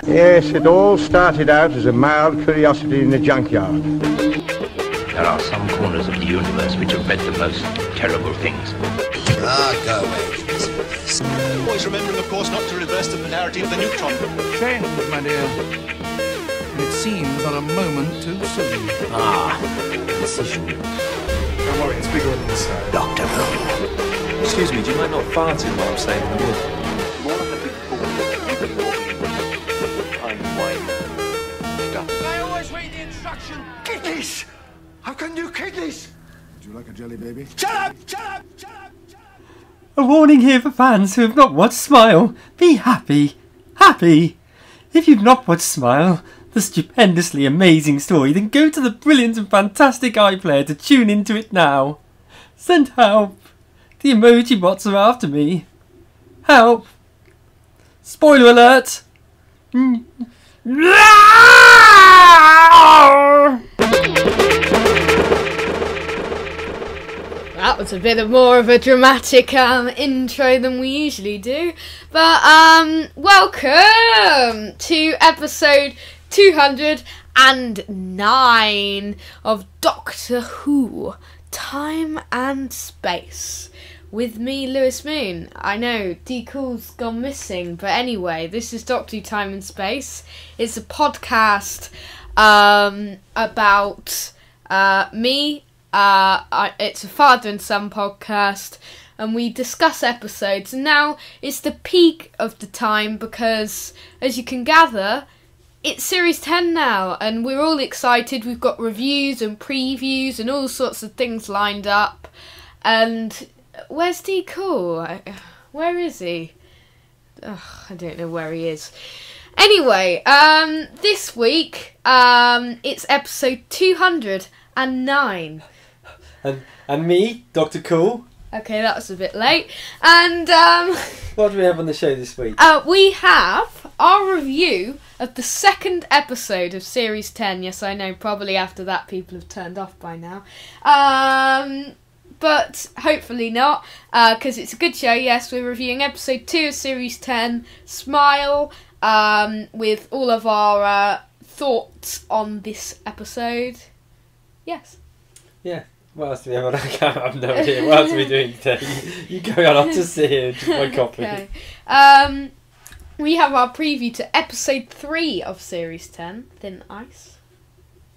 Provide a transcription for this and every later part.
Yes, it all started out as a mild curiosity in the junkyard. There are some corners of the universe which have read the most terrible things. Go away. Always remembering, of course, not to reverse the polarity of the neutron. Change, my dear. And it seems on a moment too soon. Decision. Don't worry, it's bigger on the inside. Doctor Who. Excuse me, do you mind not farting while I'm saying the word? More than a big fool. I always read the instruction. Kidneys! How can you kidneys? Would you like a jelly baby? Shut up! Shut up! Shut up! Shut up! A warning here for fans who have not watched Smile. Be happy. Happy. If you've not watched Smile, the stupendously amazing story, then go to the brilliant and fantastic iPlayer to tune into it now. Send help. The emoji bots are after me. Help. Spoiler alert. That was a bit more of a dramatic intro than we usually do. But welcome to episode 209 of Doctor Who, Time and Space. With me, Lewis Moon. I know, D Cool's gone missing, but anyway, this is Doctor Who, Time and Space. It's a podcast about me. It's a father and son podcast, and we discuss episodes. And now it's the peak of the time because, as you can gather, it's Series 10 now, and we're all excited. We've got reviews and previews and all sorts of things lined up. And where's D Cool? Where is he? Ugh, I don't know where he is. Anyway, this week, it's episode 209. And me, Dr. Cool. Okay, that was a bit late. And What do we have on the show this week? we have our review of the second episode of Series 10. Yes, I know, probably after that people have turned off by now. But hopefully not, because it's a good show. Yes, we're reviewing episode 2 of Series 10, Smile, with all of our thoughts on this episode. Yes. Yeah. What else do we have on? I have no idea. What else are we doing today? You carry on. I'll just sit here and drink my coffee. Okay. We have our preview to episode 3 of Series 10, Thin Ice.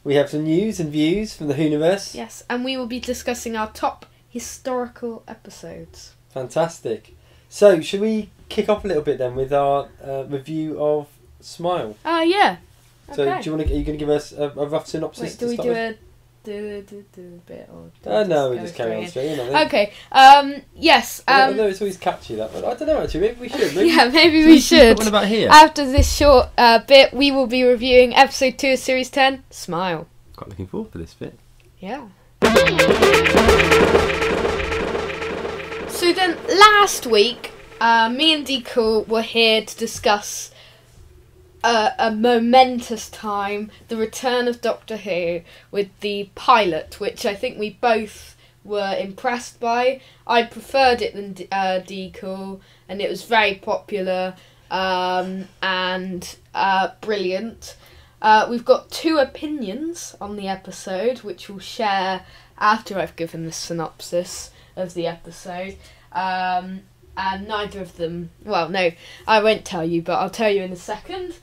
We have some news and views from the Whoniverse. Yes, and we will be discussing our top historical episodes. Fantastic. So, should we kick off a little bit then with our review of Smile? Yeah. So, Okay. are you going to give us a rough synopsis? Wait, do we do a bit or? No, we just carry on straight in. I think. Okay. Yes. Although it's always catchy that one. I don't know actually. Maybe we should. Maybe we should. Put one about here. After this short bit, we will be reviewing episode 2 of Series 10, Smile. Quite looking forward to this bit. Yeah. So then, last week, me and D Cool were here to discuss a momentous time, the return of Doctor Who, with the pilot, which I think we both were impressed by. I preferred it than D Cool, and it was very popular and brilliant. We've got 2 opinions on the episode, which we'll share after I've given the synopsis of the episode. And neither of them... Well, no, I won't tell you, but I'll tell you in a second.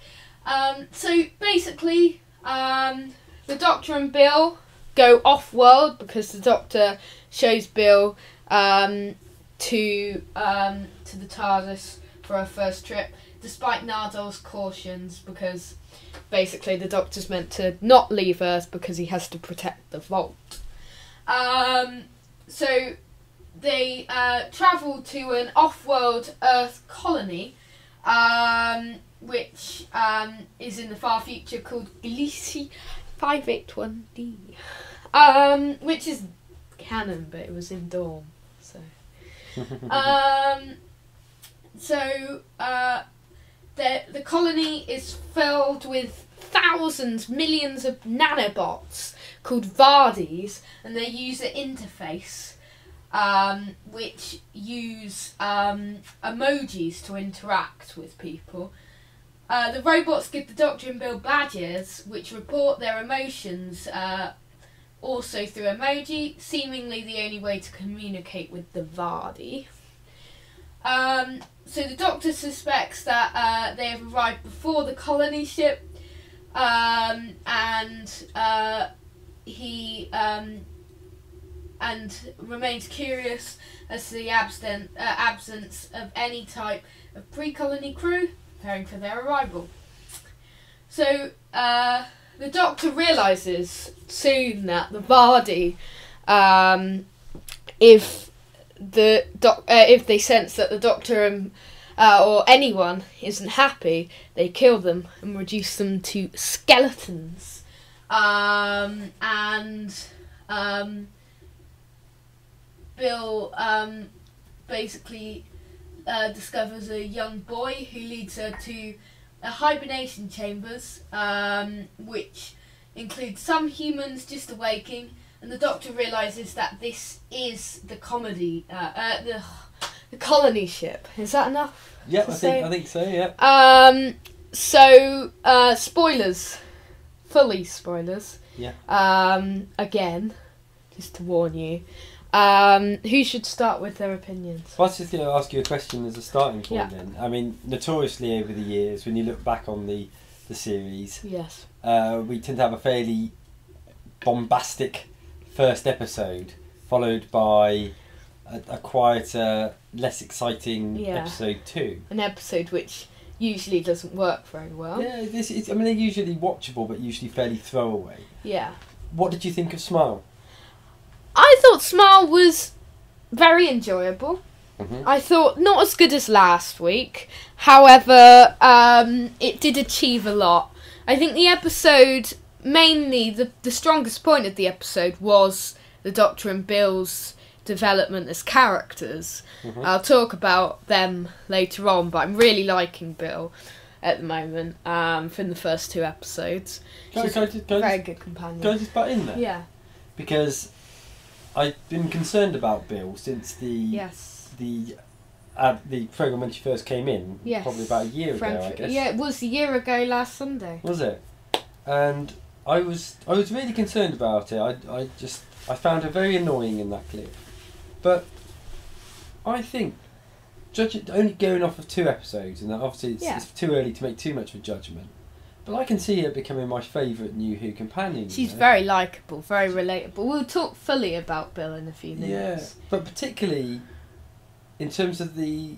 So, basically, the Doctor and Bill go off-world because the Doctor shows Bill to the TARDIS for her first trip, despite Nardol's cautions, because basically the Doctor's meant to not leave Earth because he has to protect the vault. So they travel to an off-world Earth colony, which is in the far future, called Gliese 581D, which is canon, but it was in Dawn. So, the colony is filled with thousands, millions of nanobots called Vardis, and they use an interface which use emojis to interact with people. The robots give the Doctor and Bill badges, which report their emotions, also through emoji, seemingly the only way to communicate with the Vardy. So the Doctor suspects that they have arrived before the colony ship, and he and remains curious as to the absence of any type of pre-colony crew preparing for their arrival. So the Doctor realises soon that the Vardy, if they sense that the Doctor or anyone isn't happy, they kill them and reduce them to skeletons. Bill basically discovers a young boy who leads her to hibernation chambers, which include some humans just awaking, and the Doctor realises that this is the the colony ship. Is that enough? Yeah, I think so. Yeah. So spoilers, fully spoilers. Yeah. Again, just to warn you. Who should start with their opinions? Well, I was just going to ask you a question as a starting point. Yeah. Then, I mean, notoriously over the years, when you look back on the series, Yes. We tend to have a fairly bombastic first episode, followed by a quieter, less exciting episode 2. An episode which usually doesn't work very well. Yeah, I mean, they're usually watchable, but usually fairly throwaway. Yeah. What did you think of Smile? I thought Smile was very enjoyable. Mm-hmm. I thought not as good as last week. However, it did achieve a lot. I think the episode, mainly the strongest point of the episode was the Doctor and Bill's development as characters. Mm-hmm. I'll talk about them later on, but I'm really liking Bill at the moment from the first 2 episodes. She's a very good companion. Can I just butt in there? Yeah. Because I've been concerned about Bill since the programme when she first came in, probably about a year ago, I guess. Yeah, it was a year ago last Sunday. Was it? And I was really concerned about it. I found her very annoying in that clip. But I think, only going off of 2 episodes, and obviously it's too early to make too much of a judgment. But I can see her becoming my favourite New Who companion. She's very likeable, very relatable. We'll talk fully about Bill in a few minutes. Yeah, but particularly in terms of the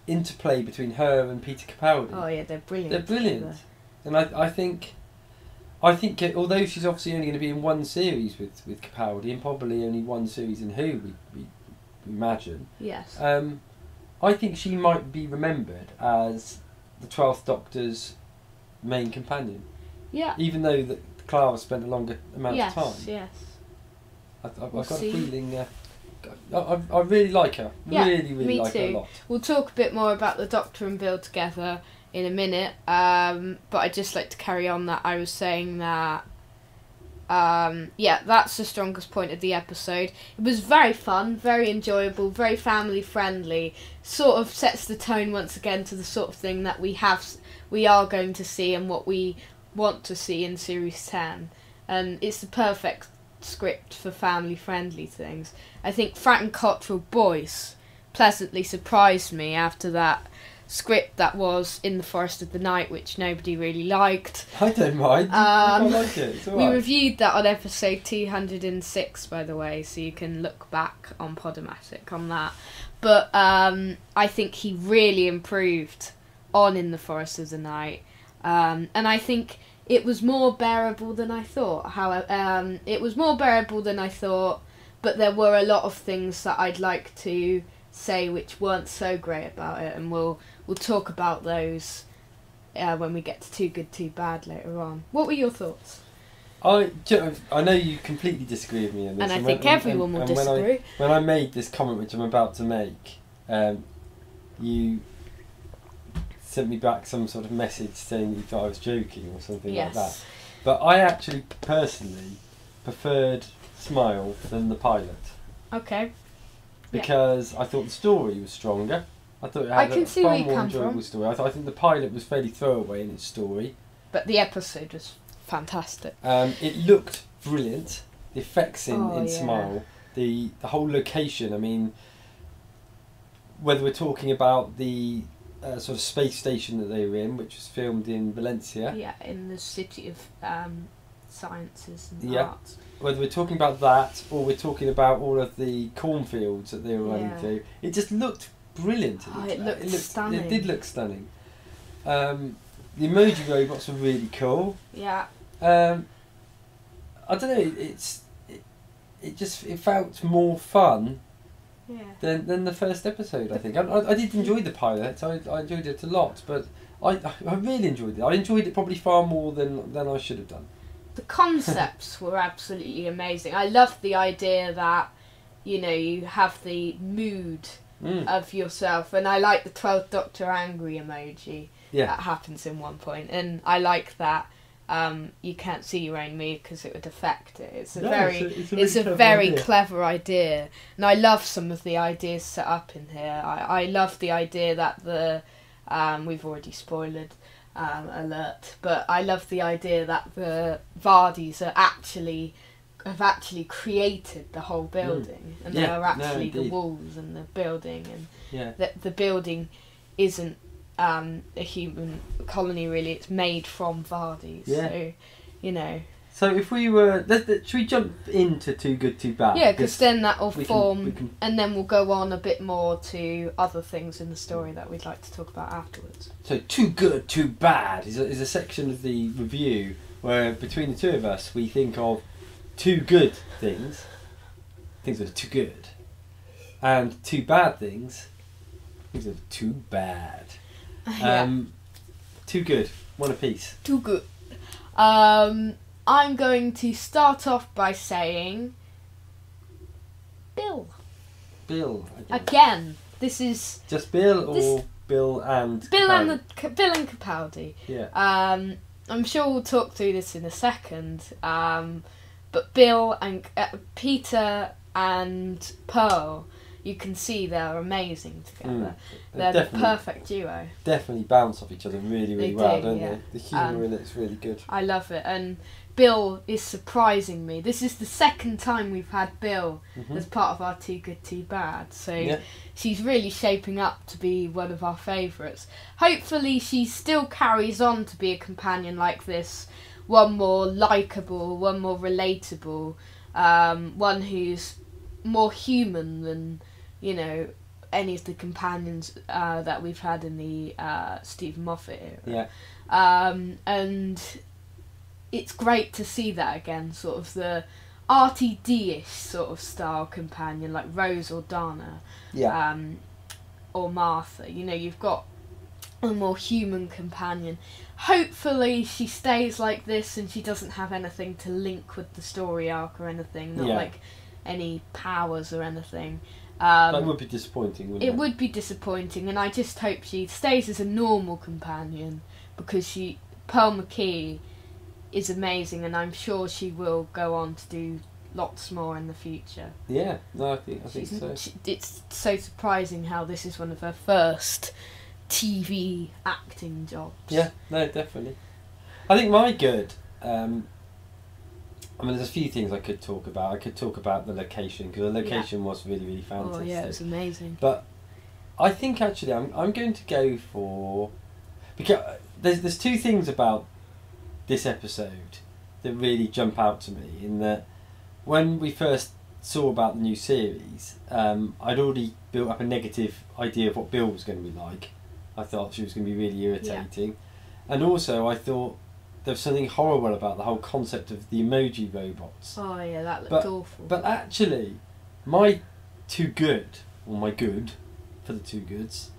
interplay between her and Peter Capaldi. Oh yeah, they're brilliant. They're brilliant. And I think although she's obviously only going to be in 1 series with Capaldi, and probably only 1 series in Who, we imagine. Yes. I think she might be remembered as the 12th Doctor's main companion. Yeah. Even though that Clara spent a longer amount of time. Yes. I've got a feeling. I really like her. Yeah, really like her a lot. We'll talk a bit more about the Doctor and Bill together in a minute. But I'd just like to carry on that I was saying that. That's the strongest point of the episode. It was very fun, very enjoyable, very family friendly. Sort of sets the tone once again to the sort of thing that we are going to see and what we want to see in Series 10. And it's the perfect script for family friendly things. I think Frank Cottrell Boyce pleasantly surprised me after that script that was In the Forest of the Night, which nobody really liked. I don't mind. I like it. It's all we right. reviewed that on episode 206, by the way, so you can look back on Podomatic on that. But I think he really improved on In the Forest of the Night, and I think it was more bearable than I thought. It was more bearable than I thought, but there were a lot of things that I'd like to say which weren't so great about it, and we'll talk about those when we get to Too Good Too Bad later on. What were your thoughts? I know you completely disagree with me on this, and I think everyone will disagree. When I made this comment, which I'm about to make, you sent me back some sort of message saying you thought I was joking or something like that. But I actually personally preferred Smile than the pilot. Okay. Because I thought the story was stronger. I thought it I had can a see far where you more come enjoyable from. story. I think the pilot was fairly throwaway in its story. But the episode was fantastic. It looked brilliant. The effects in Yeah. Smile, the whole location. I mean, whether we're talking about the sort of space station that they were in, which was filmed in Valencia. Yeah, in the city of sciences and Yeah. arts. Whether we're talking about that or we're talking about all of the cornfields that they were running Yeah. through, it just looked brilliant. It looked stunning. It did look stunning. The emoji robots were really cool. Yeah. I don't know. It felt more fun Yeah. than the first episode. I think I did enjoy the pilot. I enjoyed it a lot, but I really enjoyed it. I enjoyed it probably far more than I should have done. The concepts were absolutely amazing. I loved the idea that, you know, you have the mood of yourself, and I like the 12th Doctor angry emoji that happens in one point, and I like that you can't see your own mood because it would affect it. It's a very clever idea, and I love some of the ideas set up in here. I love the idea that the we've already spoiled. Alert, but I love the idea that the Vardis have actually created the whole building, and they are actually the walls and the building, and that the building isn't a human colony really. It's made from Vardis. So, you know. So if we were, should we jump into Too Good Too Bad? Yeah, because then that will form, and then we'll go on a bit more to other things in the story that we'd like to talk about afterwards. So Too Good Too Bad is a section of the review where between the two of us we think of two good things that are too good, and two bad things that are too bad. Too good, one apiece. Too good. I'm going to start off by saying Bill. Bill again. This is just Bill or Bill and Bill Capaldi? and Bill and Capaldi. Yeah. I'm sure we'll talk through this in a second. But Bill and Peter and Pearl, you can see they're amazing together. They're the perfect duo. Definitely bounce off each other really well, don't yeah. they? The humour in it's really good. I love it, and Bill is surprising me. This is the second time we've had Bill as part of our Too Good Too Bad, so she's really shaping up to be one of our favourites. Hopefully she still carries on to be a companion like this, one more likeable, one more relatable, one who's more human than, you know, any of the companions that we've had in the Stephen Moffat era. And it's great to see that again, sort of the RTD-ish sort of style companion, like Rose or Dana, or Martha. You know, you've got a more human companion. Hopefully she stays like this and she doesn't have anything to link with the story arc or anything, not like any powers or anything. That would be disappointing, wouldn't it? It would be disappointing, and I just hope she stays as a normal companion, because Pearl McKee is amazing, and I'm sure she will go on to do lots more in the future. Yeah, no, I think so. It's so surprising how this is one of her first TV acting jobs. Yeah, no, definitely. I think my good, I mean, there's a few things I could talk about. I could talk about the location, because the location was really, really fantastic. Oh yeah, it was amazing. But I think actually I'm going to go for, because there's two things about this episode that really jump out to me, in that when we first saw about the new series, I'd already built up a negative idea of what Bill was going to be like. I thought she was going to be really irritating, and also I thought there was something horrible about the whole concept of the emoji robots. Oh yeah, that looked awful. But actually, my too good, or my good for the two goods,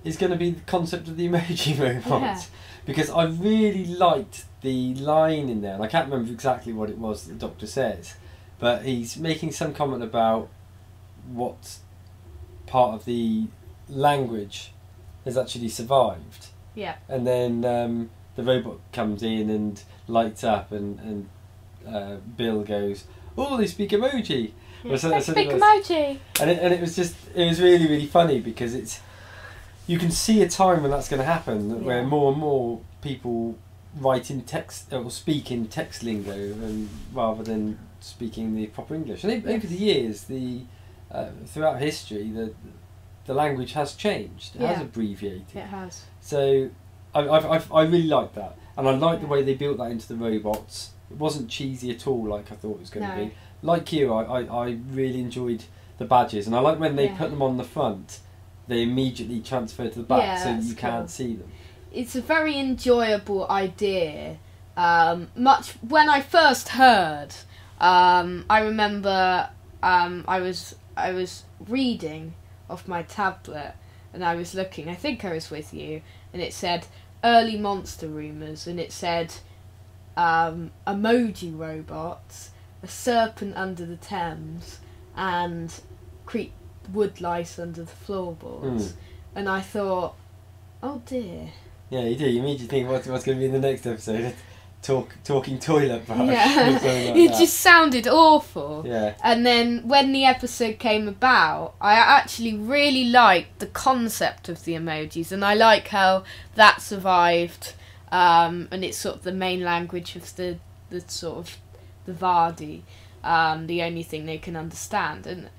is going to be the concept of the emoji robots. Because I really liked the line in there, and I can't remember exactly what it was that the Doctor says, but he's making some comment about what part of the language has actually survived. Yeah. And then the robot comes in and lights up, and Bill goes, "Oh, they speak emoji." Yeah, they speak emoji. And it was really, really funny, because you can see a time when that's going to happen, where Yeah. more and more people write in text or speak in text lingo, and rather than speaking the proper English. And over the years, throughout history, the language has changed. It has abbreviated. It has. So I really like that, and I like the way they built that into the robots. It wasn't cheesy at all, like I thought it was going to be. Like you, I really enjoyed the badges, and I like when they put them on the front, they immediately transfer to the back, so you can't see them. It's a very enjoyable idea. Much when I first heard, I remember I was reading off my tablet, and I was looking. I think I was with you, and it said early monster rumours, and it said emoji robots, a serpent under the Thames, and creep wood lice under the floorboards. And I thought, oh dear. Yeah, you do. You immediately think what's going to be in the next episode. Talking toilet brush. Yeah, or something like it that. just sounded awful. Yeah. And then when the episode came about, I actually really liked the concept of the emojis, and I like how that survived. And it's sort of the main language of the sort of the Vardy, the only thing they can understand, and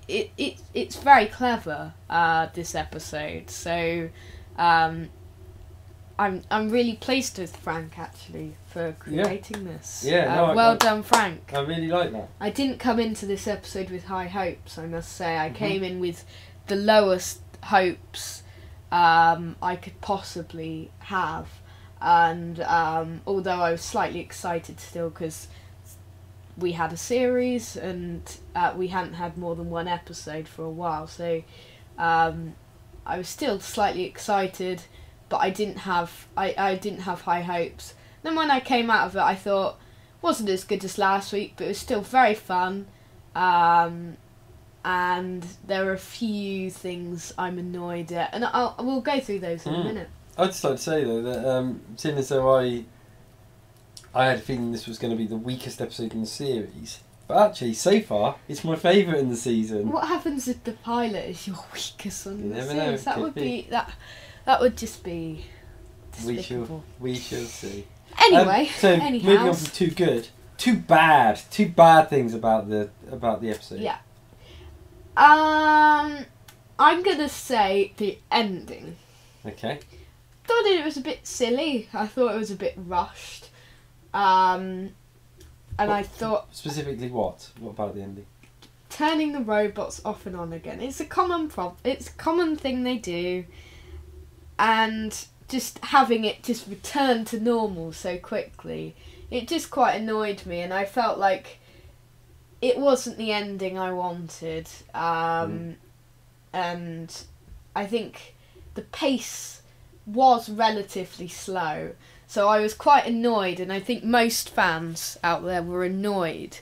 it's very clever, this episode. So I'm really pleased with Frank actually for creating this. Yeah, well done, Frank. I really like that. I didn't come into this episode with high hopes, I must say. I came in with the lowest hopes I could possibly have, and although I was slightly excited still because we had a series and we hadn't had more than one episode for a while, so I was still slightly excited, but I didn't have high hopes. Then when I came out of it, I thought it wasn't as good as last week, but it was still very fun. And there are a few things I'm annoyed at, and we'll go through those in a minute. I'd just like to say though that seeing as though I had a feeling this was going to be the weakest episode in the series, but actually so far it's my favourite in the season. What happens if the pilot is your weakest one in the never know, series? That could would be. that would just be despicable. We shall see. Anyway, so moving on from two bad things about the episode. Yeah. I'm gonna say the ending. Okay. Thought it was a bit silly. I thought it was a bit rushed. And I thought specifically what? What about the ending? Turning the robots off and on again. It's a common It's a common thing they do, and just having it just return to normal so quickly, it just quite annoyed me, and I felt like it wasn't the ending I wanted. And I think the pace was relatively slow, so I was quite annoyed, and I think most fans out there were annoyed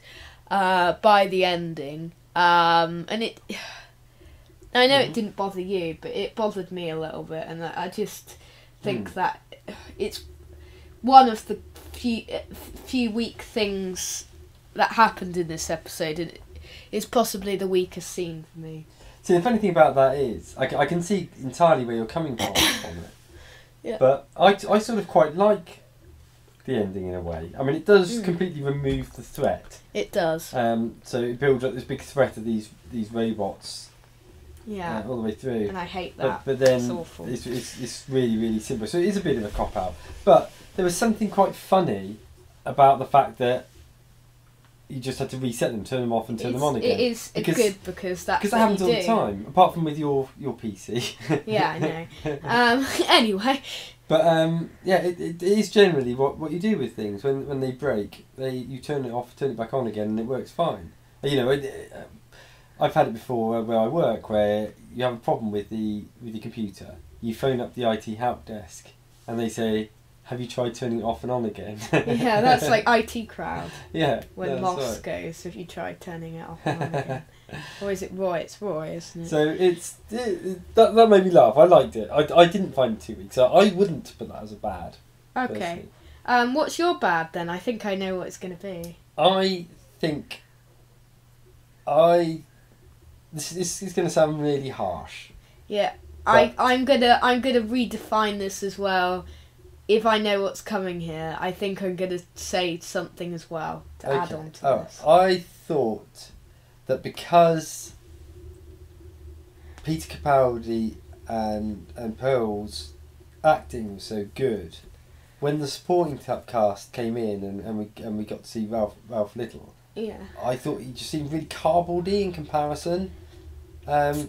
by the ending. And I know it didn't bother you, but it bothered me a little bit, and I just think that it's one of the few weak things that happened in this episode, and it's possibly the weakest scene for me. See, the funny thing about that is, I can see entirely where you're coming from on it. Yeah. But I sort of quite like the ending in a way. I mean, it does completely remove the threat. It does. So it builds up this big threat of these robots. Yeah. All the way through. And I hate that. But then it's awful. It's really, really simple. So it is a bit of a cop out. But there was something quite funny about the fact that you just had to reset them, turn them off and turn them on again. It is good because that's what that happens you all do. the time, apart from with your PC. Yeah, I know. Anyway. But yeah, it is generally what you do with things when they break. You turn it off, turn it back on again, and it works fine. You know, I've had it before where I work, where you have a problem with your computer. You phone up the IT help desk, and they say, "Have you tried turning it off and on again?" Yeah, that's like IT crowd. Yeah. When Moss goes, "Have you tried turning it off and on again?" Or is it Roy? It's Roy, isn't it? So that made me laugh. I liked it. I didn't find it too weak, so I wouldn't put that as a bad. Okay. What's your bad then? I think I know what it's going to be. I think this is going to sound really harsh, Yeah, But- I'm gonna redefine this as well. If I know what's coming here, I think I'm gonna say something as well to add on to this. I thought that because Peter Capaldi and Pearl's acting was so good, when the supporting cast came in and we got to see Ralph Little, Yeah. I thought he just seemed really cardboardy in comparison. The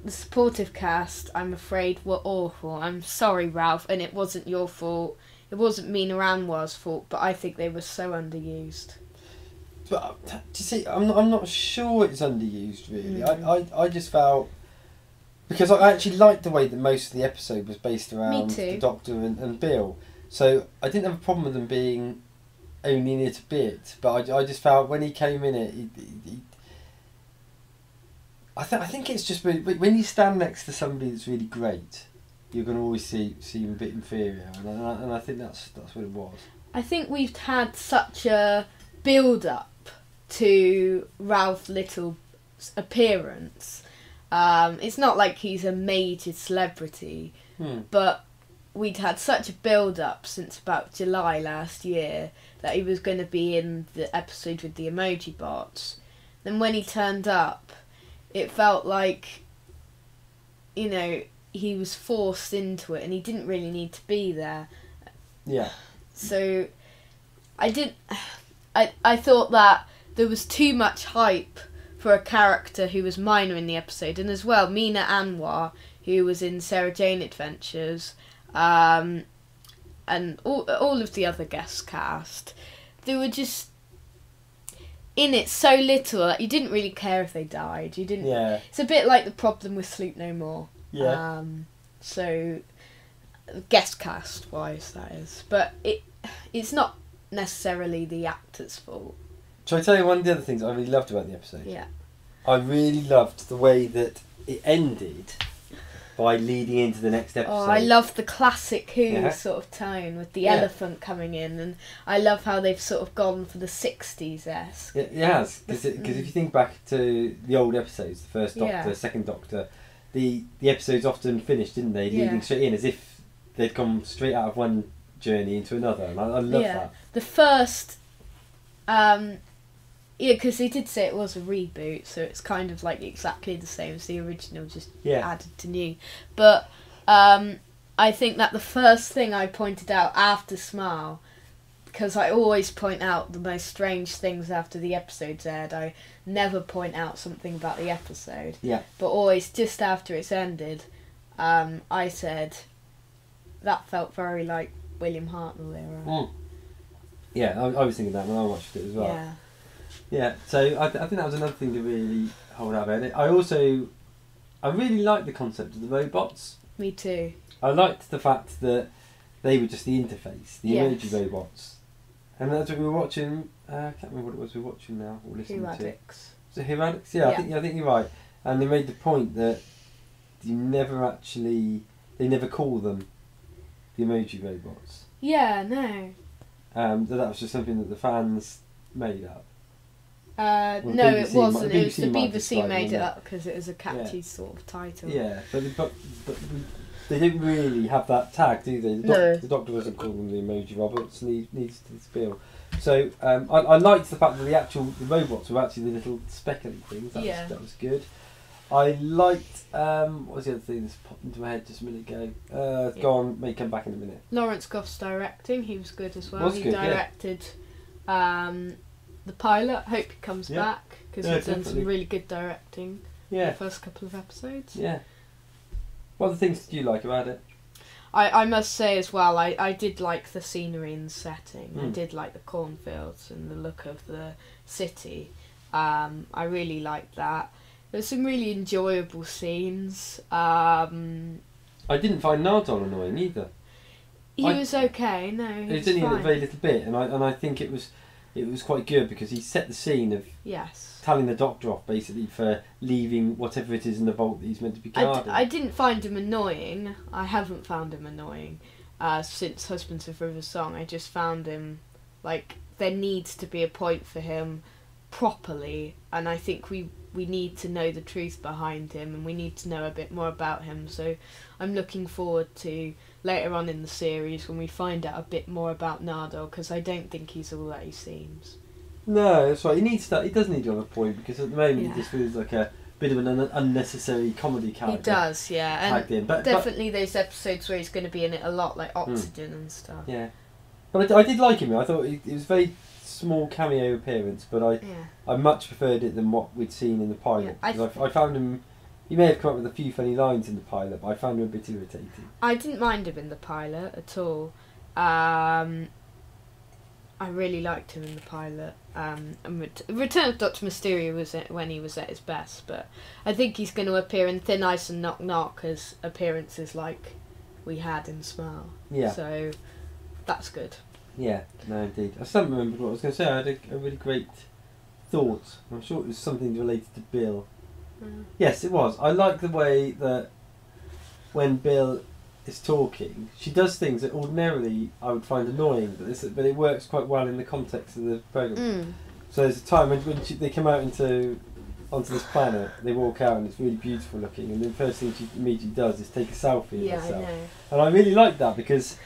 supportive cast, I'm afraid, were awful. I'm sorry, Ralph, and it wasn't your fault. It wasn't Mina Anwar's fault, but I think they were so underused. But do you see, I'm not sure it's underused really. I just felt, because I actually liked the way that most of the episode was based around the Doctor and Bill, so I didn't have a problem with them being only in it a bit. But I just felt when he came in it, I think it's just when you stand next to somebody that's really great, you're going to always see him a bit inferior, and I think that's what it was. I think we've had such a build-up to Ralph Little's appearance. It's not like he's a major celebrity, but we'd had such a build-up since about July last year that he was going to be in the episode with the emoji bots. Then when he turned up, it felt like, he was forced into it and he didn't really need to be there. Yeah. So I thought that there was too much hype for a character who was minor in the episode, and as well Mina Anwar, who was in Sarah Jane Adventures, and all of the other guest cast. They were just in it so little that you didn't really care if they died. You didn't. Yeah. It's a bit like the problem with Sleep No More. Yeah. So guest cast wise, that is, but it's not necessarily the actor's fault. Shall I tell you one of the other things I really loved about the episode? Yeah. I really loved the way that it ended by leading into the next episode. Oh, I love the classic Who sort of tone with the elephant coming in, and I love how they've sort of gone for the 60s-esque. It has, because if you think back to the old episodes, the first Doctor, second Doctor, the episodes often finished, didn't they, leading straight in, as if they'd come straight out of one journey into another, and I love that. The first, because they did say it was a reboot, so it's kind of like exactly the same as the original, just added to new. But I think that the first thing I pointed out after Smile, because I always point out the most strange things after the episode's aired, I never point out something about the episode. Yeah. But always just after it's ended, I said that felt very like William Hartnell era. Yeah, I was thinking that when I watched it as well. Yeah. Yeah, so I think that was another thing to really hold out about it. I really liked the concept of the robots. Me too. I liked the fact that they were just the interface, the emoji robots. And that's what we were watching. I can't remember what it was we were watching now or listening to. Was it Heradics? Yeah, I think you're right. And they made the point that they never call them the emoji robots. Yeah, no. That was just something that the fans made up. No, it wasn't. It was the BBC made it up because it was a catchy sort of title. Yeah, but they didn't really have that tag, do they? The Doctor wasn't calling them the emoji robots, needs to spill. So I liked the fact that the robots were actually the little speckly things. That was good. I liked what was the other thing that's popped into my head just a minute ago? Go on, may come back in a minute. Lawrence Goff's directing, he was good as well. He directed the pilot. Hope he comes back because he's done some really good directing in the first couple of episodes. Yeah. What other things did you like about it? I must say as well, I did like the scenery and setting. I did like the cornfields and the look of the city. I really liked that. There's some really enjoyable scenes. I didn't find Nardole annoying either. He was okay. No, he was only fine. a very little bit, and I think it was quite good because he set the scene of telling the Doctor off basically for leaving whatever it is in the vault that he's meant to be guarding. I didn't find him annoying. I haven't found him annoying since Husbands of River Song. I just found him like there needs to be a point for him properly, and I think we we need to know the truth behind him, and we need to know a bit more about him. So I'm looking forward to later on in the series when we find out a bit more about Nardo, because I don't think he's all that he seems. No, that's right. He does need to have a point, because at the moment Yeah. he just feels like a bit of an unnecessary comedy character. He does, yeah. Tagged in. But Definitely those episodes where he's going to be in it a lot, like Oxygen and stuff. Yeah. But I did like him. I thought it was a very small cameo appearance, but I much preferred it than what we'd seen in the pilot. Yeah, Because I found him... He may have come up with a few funny lines in the pilot, but I found him a bit irritating. I didn't mind him in the pilot at all. I really liked him in the pilot. And Return of Dr. Mysterio was when he was at his best, but I think he's going to appear in Thin Ice and Knock Knock as appearances like we had in Smile. Yeah. So that's good. Yeah, no, indeed. I still don't remember what I was going to say. I had a really great thought. I'm sure it was something related to Bill. Yes, it was. I like the way that when Bill is talking, she does things that ordinarily I would find annoying, but it works quite well in the context of the programme. So there's a time when they come out onto this planet, they walk out and it's really beautiful looking, and the first thing she immediately does is take a selfie of herself. I know. And I really like that, because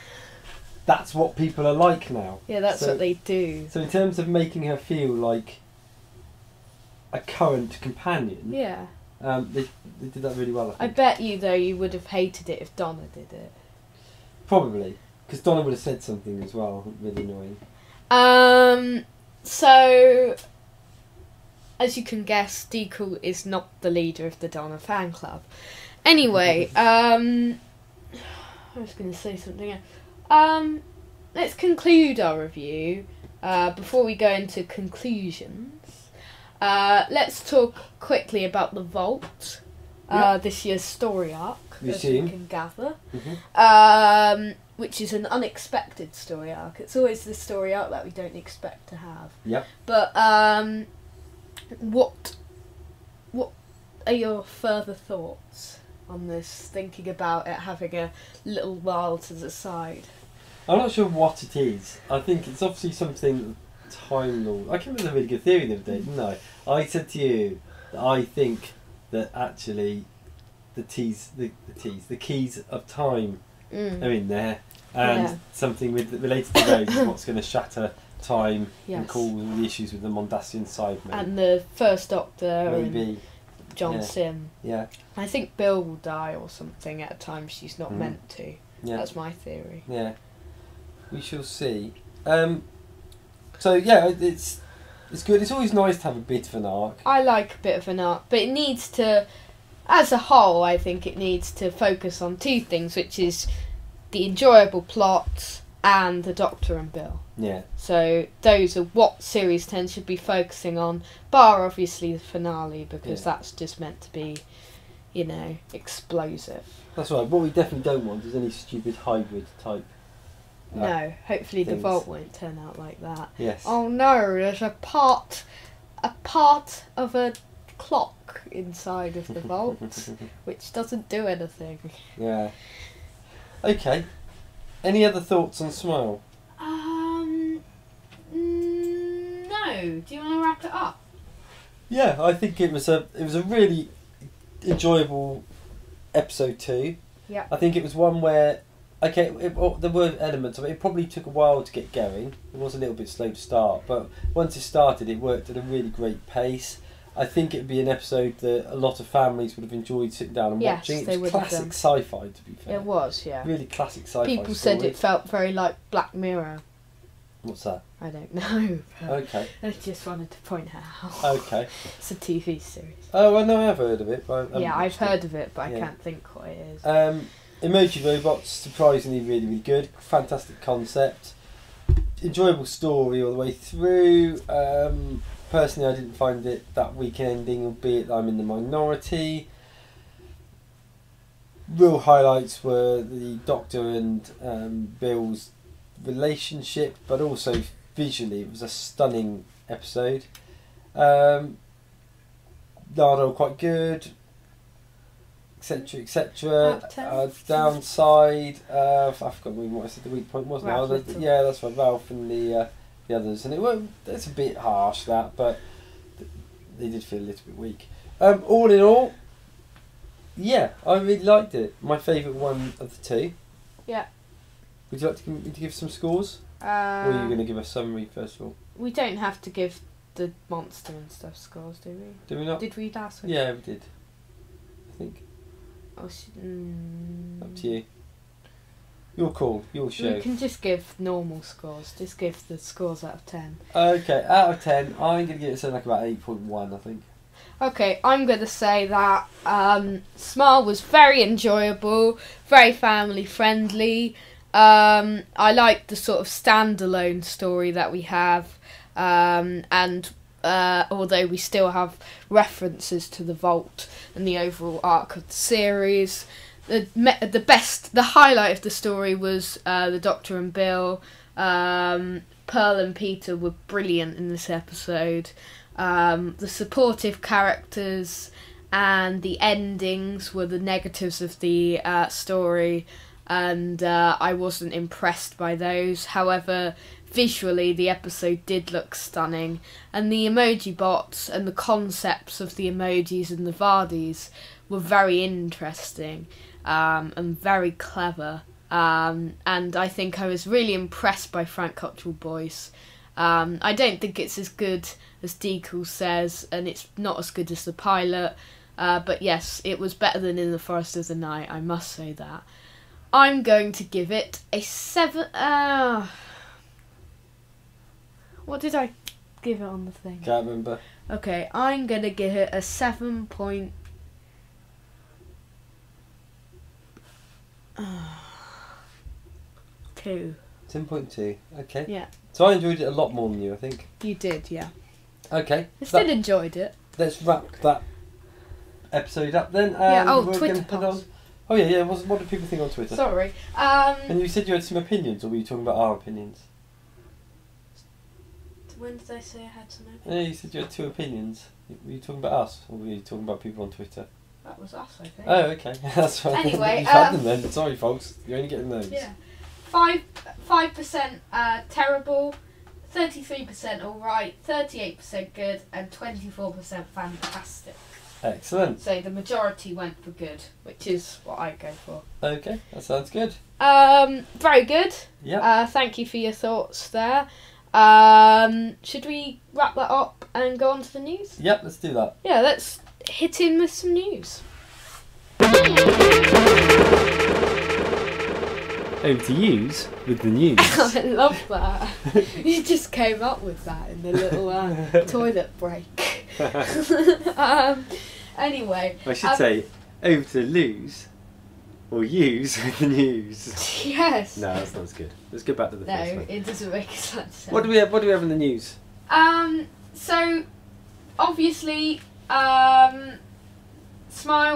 that's what people are like now. Yeah, that's what they do. So in terms of making her feel like a current companion, Yeah. they did that really well, I I think. bet you, though, you would have hated it if Donna did it. Probably. Because Donna would have said something as well, really annoying. So, as you can guess, Deacle is not the leader of the Donna fan club. Anyway, I was going to say something else. Let's conclude our review before we go into conclusions. Let's talk quickly about the Vault, this year's story arc, as you can gather, which is an unexpected story arc. It's always the story arc that we don't expect to have. Yep. But what are your further thoughts on this? Thinking about it having a little while to the side. I'm not sure what it is. I think it's obviously something Time Lord. I came up with a really good theory the other day, didn't I? I said to you that I think that actually the keys of time are in there, and something related to those is what's going to shatter time and cause all the issues with the Mondasian Cybermen. And the First Doctor Maybe. and John Sim. Yeah. I think Bill will die or something at a time she's not meant to. Yeah. That's my theory. Yeah. We shall see. So yeah, it's good. It's always nice to have a bit of an arc. I like a bit of an arc, but it needs to, as a whole, I think it needs to focus on two things, which is the enjoyable plot and the Doctor and Bill. Yeah. So those are what Series 10 should be focusing on, bar obviously the finale, because that's just meant to be, explosive. That's right. What we definitely don't want is any stupid hybrid type. No, hopefully things. the Vault won't turn out like that. Yes. Oh no, there's a part of a clock inside of the Vault, which doesn't do anything. Yeah. Okay. Any other thoughts on Smile? No. Do you want to wrap it up? Yeah, I think it was a really enjoyable episode 2. Yeah. I think it was one where there were elements of it. It probably took a while to get going. It was a little bit slow to start, but once it started, it worked at a really great pace. I think it would be an episode that a lot of families would have enjoyed sitting down and watching. It was classic sci-fi, to be fair. It was, yeah. Really classic sci-fi. People said it felt very like Black Mirror. What's that? I don't know. Okay. I just wanted to point it out. Okay. It's a TV series. Oh, I know I've heard of it. But I've heard of it, but I can't think what it is. Emoji Robots, surprisingly really, really good. Fantastic concept. Enjoyable story all the way through. Personally, I didn't find it that weak ending, albeit I'm in the minority. Real highlights were the Doctor and Bill's relationship, but also visually it was a stunning episode. Nardo quite good, etc, etc. Downside, I've forgotten what I said the weak point was now. Yeah, that's right, Ralph and the others, and it's a bit harsh that, but they did feel a little bit weak. All in all, yeah, I really liked it. My favourite one of the two. Yeah. Would you like to give some scores? Or are you going to give a summary first of all? We don't have to give the monster and stuff scores, do we? Do we not? Did we last week? Yeah, we did. I think. Oh, Up to you. Your call, your show. We can just give normal scores. Just give the scores out of 10. Okay, out of 10, I'm going to give it something like about 8.1, I think. Okay, I'm going to say that Smile was very enjoyable, very family friendly. I liked the sort of standalone story that we have, and although we still have references to the Vault and the overall arc of the series, the highlight of the story was the Doctor and Bill. Pearl and Peter were brilliant in this episode. The supportive characters and the endings were the negatives of the story, and I wasn't impressed by those. However, visually the episode did look stunning, and the emoji bots and the concepts of the emojis and the Vardis were very interesting and very clever. And I think I was really impressed by Frank Cottrell's voice. I don't think it's as good as Deacle says, and it's not as good as the pilot, but yes, it was better than In the Forest of the Night, I must say that. I'm going to give it a 7... what did I give it on the thing? Can't remember. Okay, I'm going to give it a 7.2. 7.2, okay. Yeah. So I enjoyed it a lot more than you, I think. You did, yeah. Okay. I still enjoyed it. Let's wrap that episode up then. Yeah, we're Twitter gonna put polls. on. Oh yeah, yeah. What do people think on Twitter? Sorry. And you said you had some opinions, or were you talking about our opinions? When did I say I had some opinions? Yeah, you said you had 2 opinions. Were you talking about us, or were you talking about people on Twitter? That was us, I think. Oh, okay. That's right. Anyway, You've had them then. Sorry, folks. You're only getting those. Yeah. 5% terrible, 33% alright, 38% good, and 24% fantastic. Excellent. So the majority went for good, which is what I go for. Okay, that sounds good. Very good. Yeah. Thank you for your thoughts there. Should we wrap that up and go on to the news? Yep, let's do that. Yeah, let's hit in with some news. Over to yous with the news. I love that. You just came up with that in the little toilet break. Anyway. I should say, over to lose, or use with the news. Yes. No, that's not as good. Let's go back to the first one. No, it doesn't make sense. What do we have in the news? So, obviously, Smile,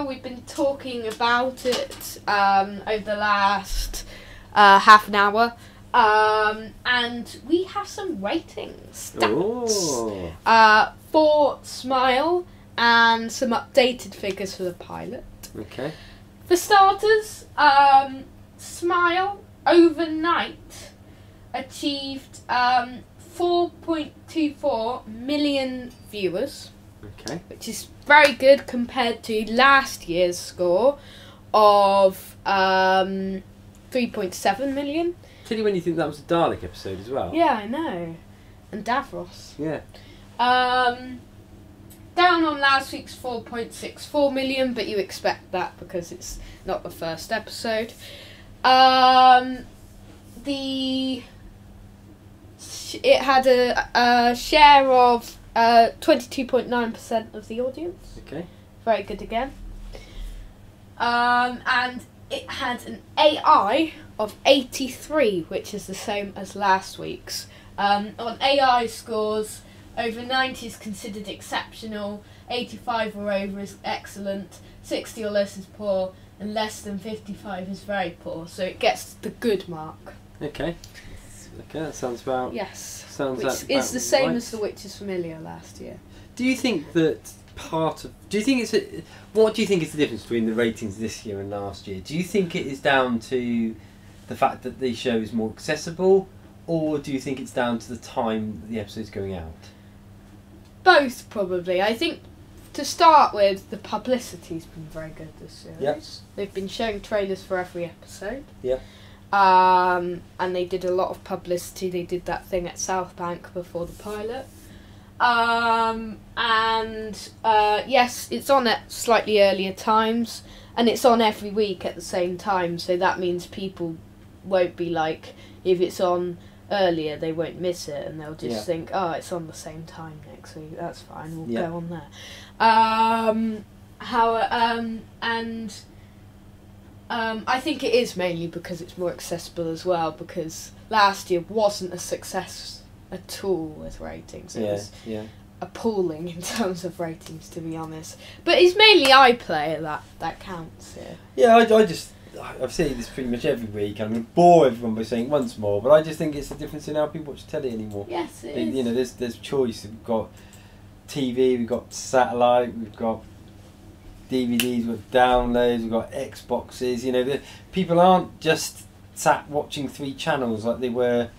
we've been talking about it over the last half an hour, and we have some ratings stats for Smile and some updated figures for the pilot. Okay. For starters, Smile overnight achieved 4.24 million viewers. Okay. Which is very good compared to last year's score of 3.7 million. Particularly when you think that was a Dalek episode as well. Yeah, I know. And Davros. Yeah. Down on last week's 4.64 million, but you expect that because it's not the first episode. It had a share of 22.9% of the audience. Okay. Very good again. And it had an AI of 83, which is the same as last week's. On AI scores, over 90 is considered exceptional, 85 or over is excellent, 60 or less is poor, and less than 55 is very poor. So it gets the good mark. Okay. Okay, that sounds about... Yes. Sounds which is the same as The Witch's Familiar last year. Do you think that what do you think is the difference between the ratings this year and last year? Do you think it is down to the fact that the show is more accessible, or do you think it's down to the time that the episode's going out? Both, probably. I think, to start with, the publicity's been very good this series. Yes. They've been showing trailers for every episode. Yeah. And they did a lot of publicity. They did that thing at South Bank before the pilot. Yes, it's on at slightly earlier times, and it's on every week at the same time, so that means people won't be like, if it's on earlier, they won't miss it, and they'll just think, oh, it's on the same time next week, that's fine, we'll go on there. I think it is mainly because it's more accessible as well, because last year wasn't a success at all with ratings. It was appalling in terms of ratings, to be honest. But it's mainly iPlayer that counts here. Yeah, I've seen this pretty much every week. I'm going to bore everyone by saying once more, but I just think it's the difference in how people watch telly anymore. Yes, it is. You know, there's choice. We've got TV, we've got satellite, we've got DVDs, we've got downloads, we've got Xboxes. You know, people aren't just sat watching 3 channels like they were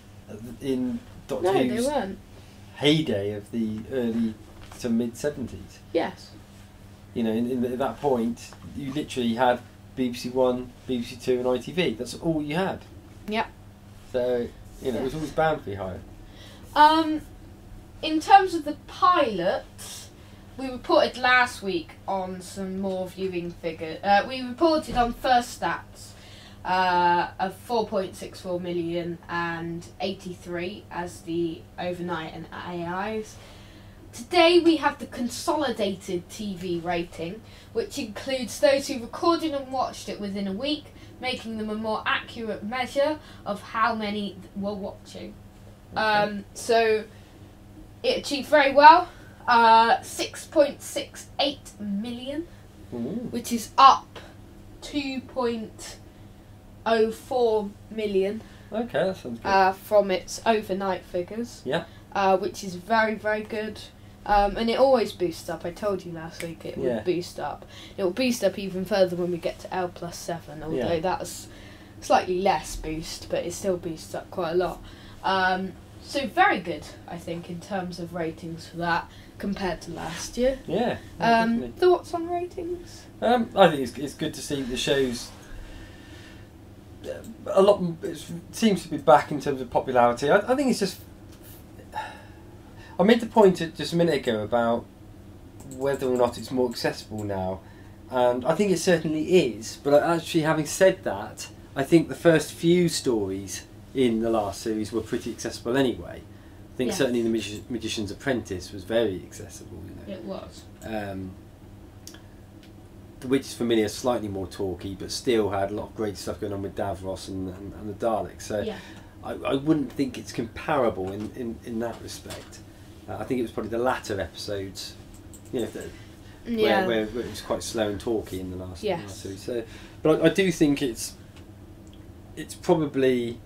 in Doctor Who's they weren't. heyday of the early to mid 70s. Yes. You know, at that point, you literally had BBC One, BBC Two, and ITV. That's all you had. Yep. So you know, it was always bound to be higher. In terms of the pilot, we reported last week on some more viewing figures. We reported on first stats of 4.64 million and 83 as the overnight and AIs. Today we have the consolidated TV rating, which includes those who recorded and watched it within a week, making them a more accurate measure of how many were watching. Okay. So it achieved very well, 6.68 million, which is up 2.04 million. Okay, that sounds good. From its overnight figures. Yeah. Which is very, very good. And it always boosts up. I told you last week it would boost up. It will boost up even further when we get to L+7, although that's slightly less boost, but it still boosts up quite a lot. So very good, I think, in terms of ratings for that compared to last year. Yeah. Thoughts on ratings? I think it's good to see the shows. A lot. It seems to be back in terms of popularity. I think it's just. I made the point just a minute ago about whether or not it's more accessible now, and I think it certainly is. But actually, having said that, I think the first few stories in the last series were pretty accessible anyway. I think certainly the Magician's Apprentice was very accessible. You know, it was. The Witch's Familiar slightly more talky, but still had a lot of great stuff going on with Davros and the Daleks. So I wouldn't think it's comparable in that respect. I think it was probably the latter episodes, you know, where it was quite slow and talky in the last series. So, but I do think it's probably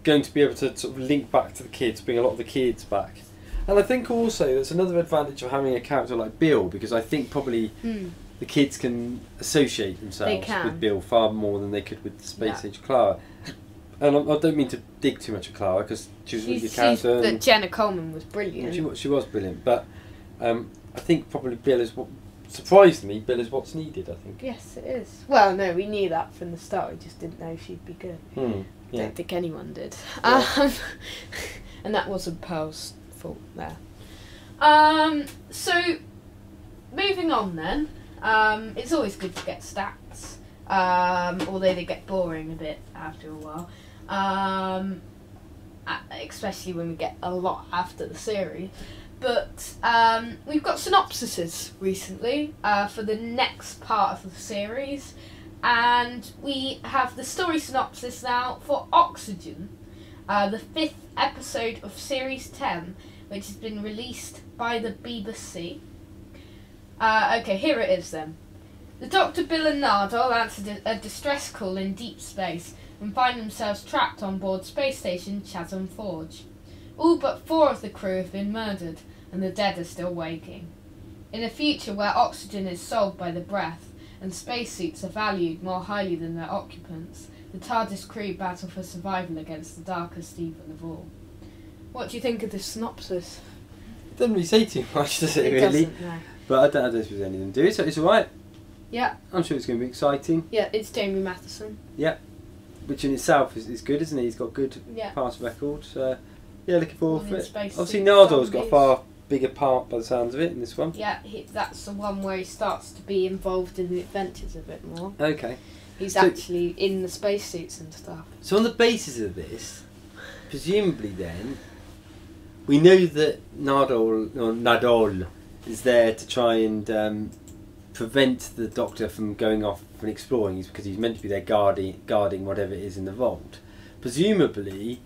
going to be able to sort of link back to the kids, bring a lot of the kids back. And I think also there's another advantage of having a character like Bill, because I think probably the kids can associate themselves with Bill far more than they could with the Space Age Clara. And I don't mean to dig too much at Clara, because she was a really good character. But Jenna Coleman was brilliant. She was brilliant, but I think probably Bill is what surprised me. Bill is what's needed, I think. Yes, it is. Well, no, we knew that from the start. We just didn't know she'd be good. I don't think anyone did. And that wasn't Pearl's fault there. So, moving on then. It's always good to get stats, although they get boring a bit after a while. Especially when we get a lot after the series. But we've got synopsises recently for the next part of the series, and we have the story synopsis now for Oxygen, the 5th episode of Series 10, which has been released by the BBC. Okay, here it is then. The Dr. Bill and Nardole answered a distress call in deep space and find themselves trapped on board space station Chasm Forge. All but 4 of the crew have been murdered, and the dead are still waking. In a future where oxygen is sold by the breath, and spacesuits are valued more highly than their occupants, the TARDIS crew battle for survival against the darkest evil of all. What do you think of this synopsis? It doesn't really say too much, does it, It really? doesn't, no. But I don't suppose anything to do it, so it's alright. Yeah. I'm sure it's going to be exciting. Yeah, it's Jamie Matheson. Yeah. Which in itself is good, isn't it? He's got good past record. So, yeah, looking forward for it. Obviously, Nardor's got a far bigger part by the sounds of it in this one. Yeah, that's the one where he starts to be involved in the adventures a bit more. Okay. He's actually in the spacesuits and stuff. So on the basis of this, presumably then, we know that Nadol is there to try and prevent the Doctor from going off and exploring, because he's meant to be there guarding whatever it is in the vault. Presumably,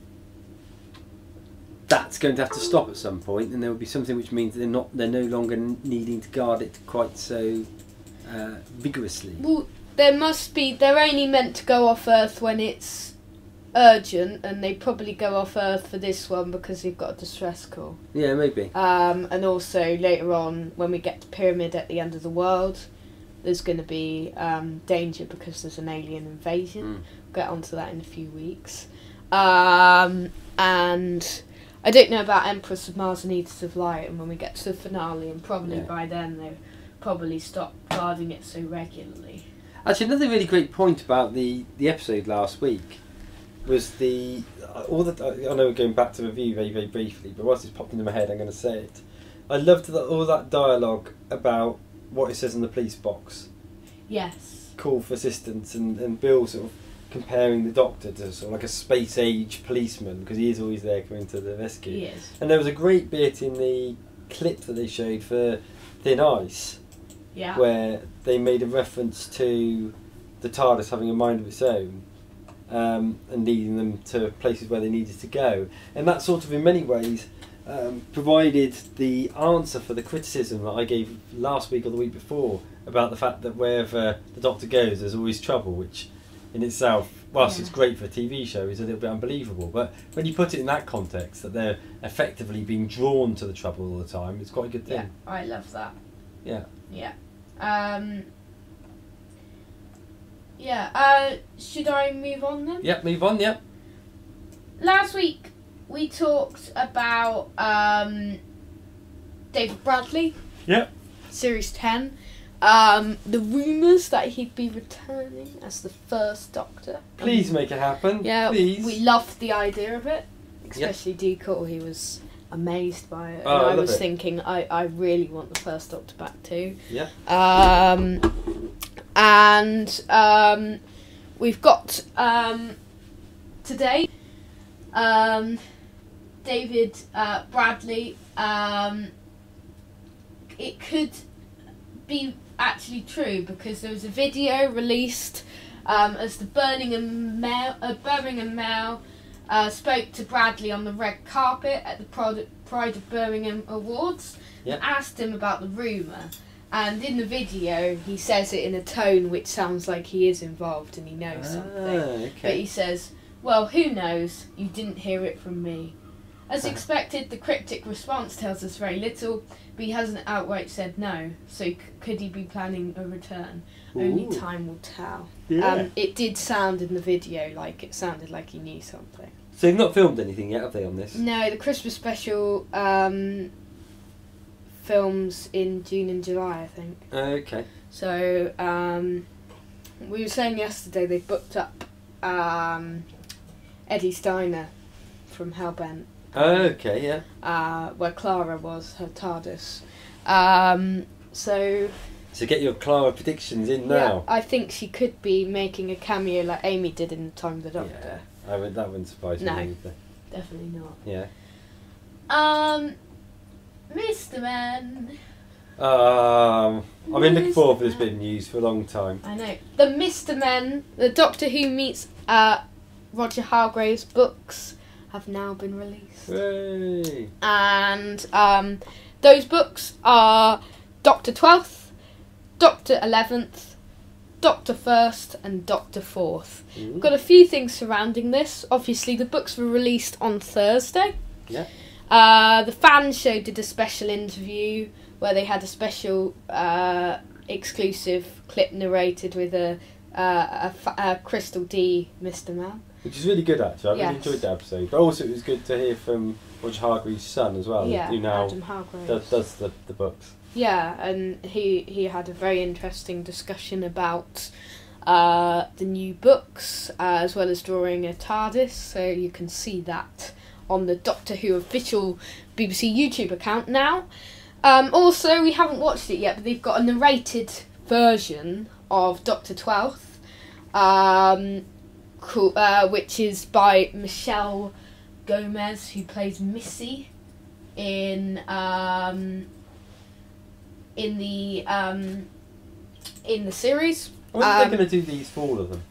that's going to have to stop at some point, and there will be something which means they're no longer needing to guard it quite so vigorously. Well, they're only meant to go off Earth when it's urgent, and they probably go off Earth for this one because they've got a distress call. Yeah, maybe. And also later on, when we get to Pyramid at the end of the world, there's going to be danger because there's an alien invasion. We'll get onto that in a few weeks. And I don't know about Empress of Mars and Eaters of Light, and when we get to the finale, and probably by then they'll probably stop guarding it so regularly. Actually, another really great point about the episode last week was I know we're going back to review very, very briefly, but whilst it's popped into my head, I'm going to say it. I loved all that dialogue about what it says in the police box. Yes. Call for assistance, and Bill sort of comparing the Doctor to sort of like a space-age policeman, because he is always there coming to the rescue. He is. And there was a great bit in the clip that they showed for Thin Ice, where they made a reference to the TARDIS having a mind of its own, and leading them to places where they needed to go. And that sort of, in many ways, provided the answer for the criticism that I gave last week or the week before about the fact that wherever the Doctor goes, there's always trouble, which in itself, whilst it's great for a TV show, is a little bit unbelievable. But when you put it in that context, that they're effectively being drawn to the trouble all the time, it's quite a good thing. Yeah, I love that. Yeah. Yeah. Should I move on then? Yep, move on, yep. Last week we talked about David Bradley. Yep. Series 10. The rumours that he'd be returning as the first Doctor. Please make it happen. Yeah, please. We loved the idea of it. Especially Deacle, he was amazed by it. Oh, and I love was it. thinking, I really want the first Doctor back too. Yeah. We've got today David Bradley. It could be actually true because there was a video released as the Birmingham Mail spoke to Bradley on the red carpet at the Pride of Birmingham Awards and asked him about the rumour. And in the video, he says it in a tone which sounds like he is involved and he knows something. Okay. But he says, "Well, who knows? You didn't hear it from me." As expected, the cryptic response tells us very little, but he hasn't outright said no. So could he be planning a return? Ooh. Only time will tell. Yeah. It did sound in the video like it sounded like he knew something. So they've not filmed anything yet, have they, on this? No, the Christmas special films in June and July, I think. Okay. So we were saying yesterday they booked up Eddie Steiner from Hellbent. Okay, yeah. Where Clara was, her TARDIS. So get your Clara predictions in now. I think she could be making a cameo like Amy did in The Time of the Doctor. Yeah, that wouldn't surprise me either. Definitely not. Yeah. Mr. Man. I've been looking forward for this bit of news for a long time. I know. The Mr. Men, the Doctor Who meets Roger Hargrave's books have now been released. Hooray. And those books are Doctor 12th, Doctor 11th, Doctor 1st and Doctor 4th. We've got a few things surrounding this. Obviously the books were released on Thursday. Yeah. The fan show did a special interview where they had a special exclusive clip narrated with a Crystal D Mr. Man. which is really good actually. I really Yes. enjoyed that episode. But also it was good to hear from Roger Hargreaves' son as well, Yeah, who now Adam Hargreaves. does the books. Yeah, and he had a very interesting discussion about the new books, as well as drawing a TARDIS, so you can see that on the Doctor Who official BBC YouTube account now. Also, we haven't watched it yet, but they've got a narrated version of Doctor 12th, which is by Michelle Gomez, who plays Missy in the series. I wonder if they're going to do these for all of them.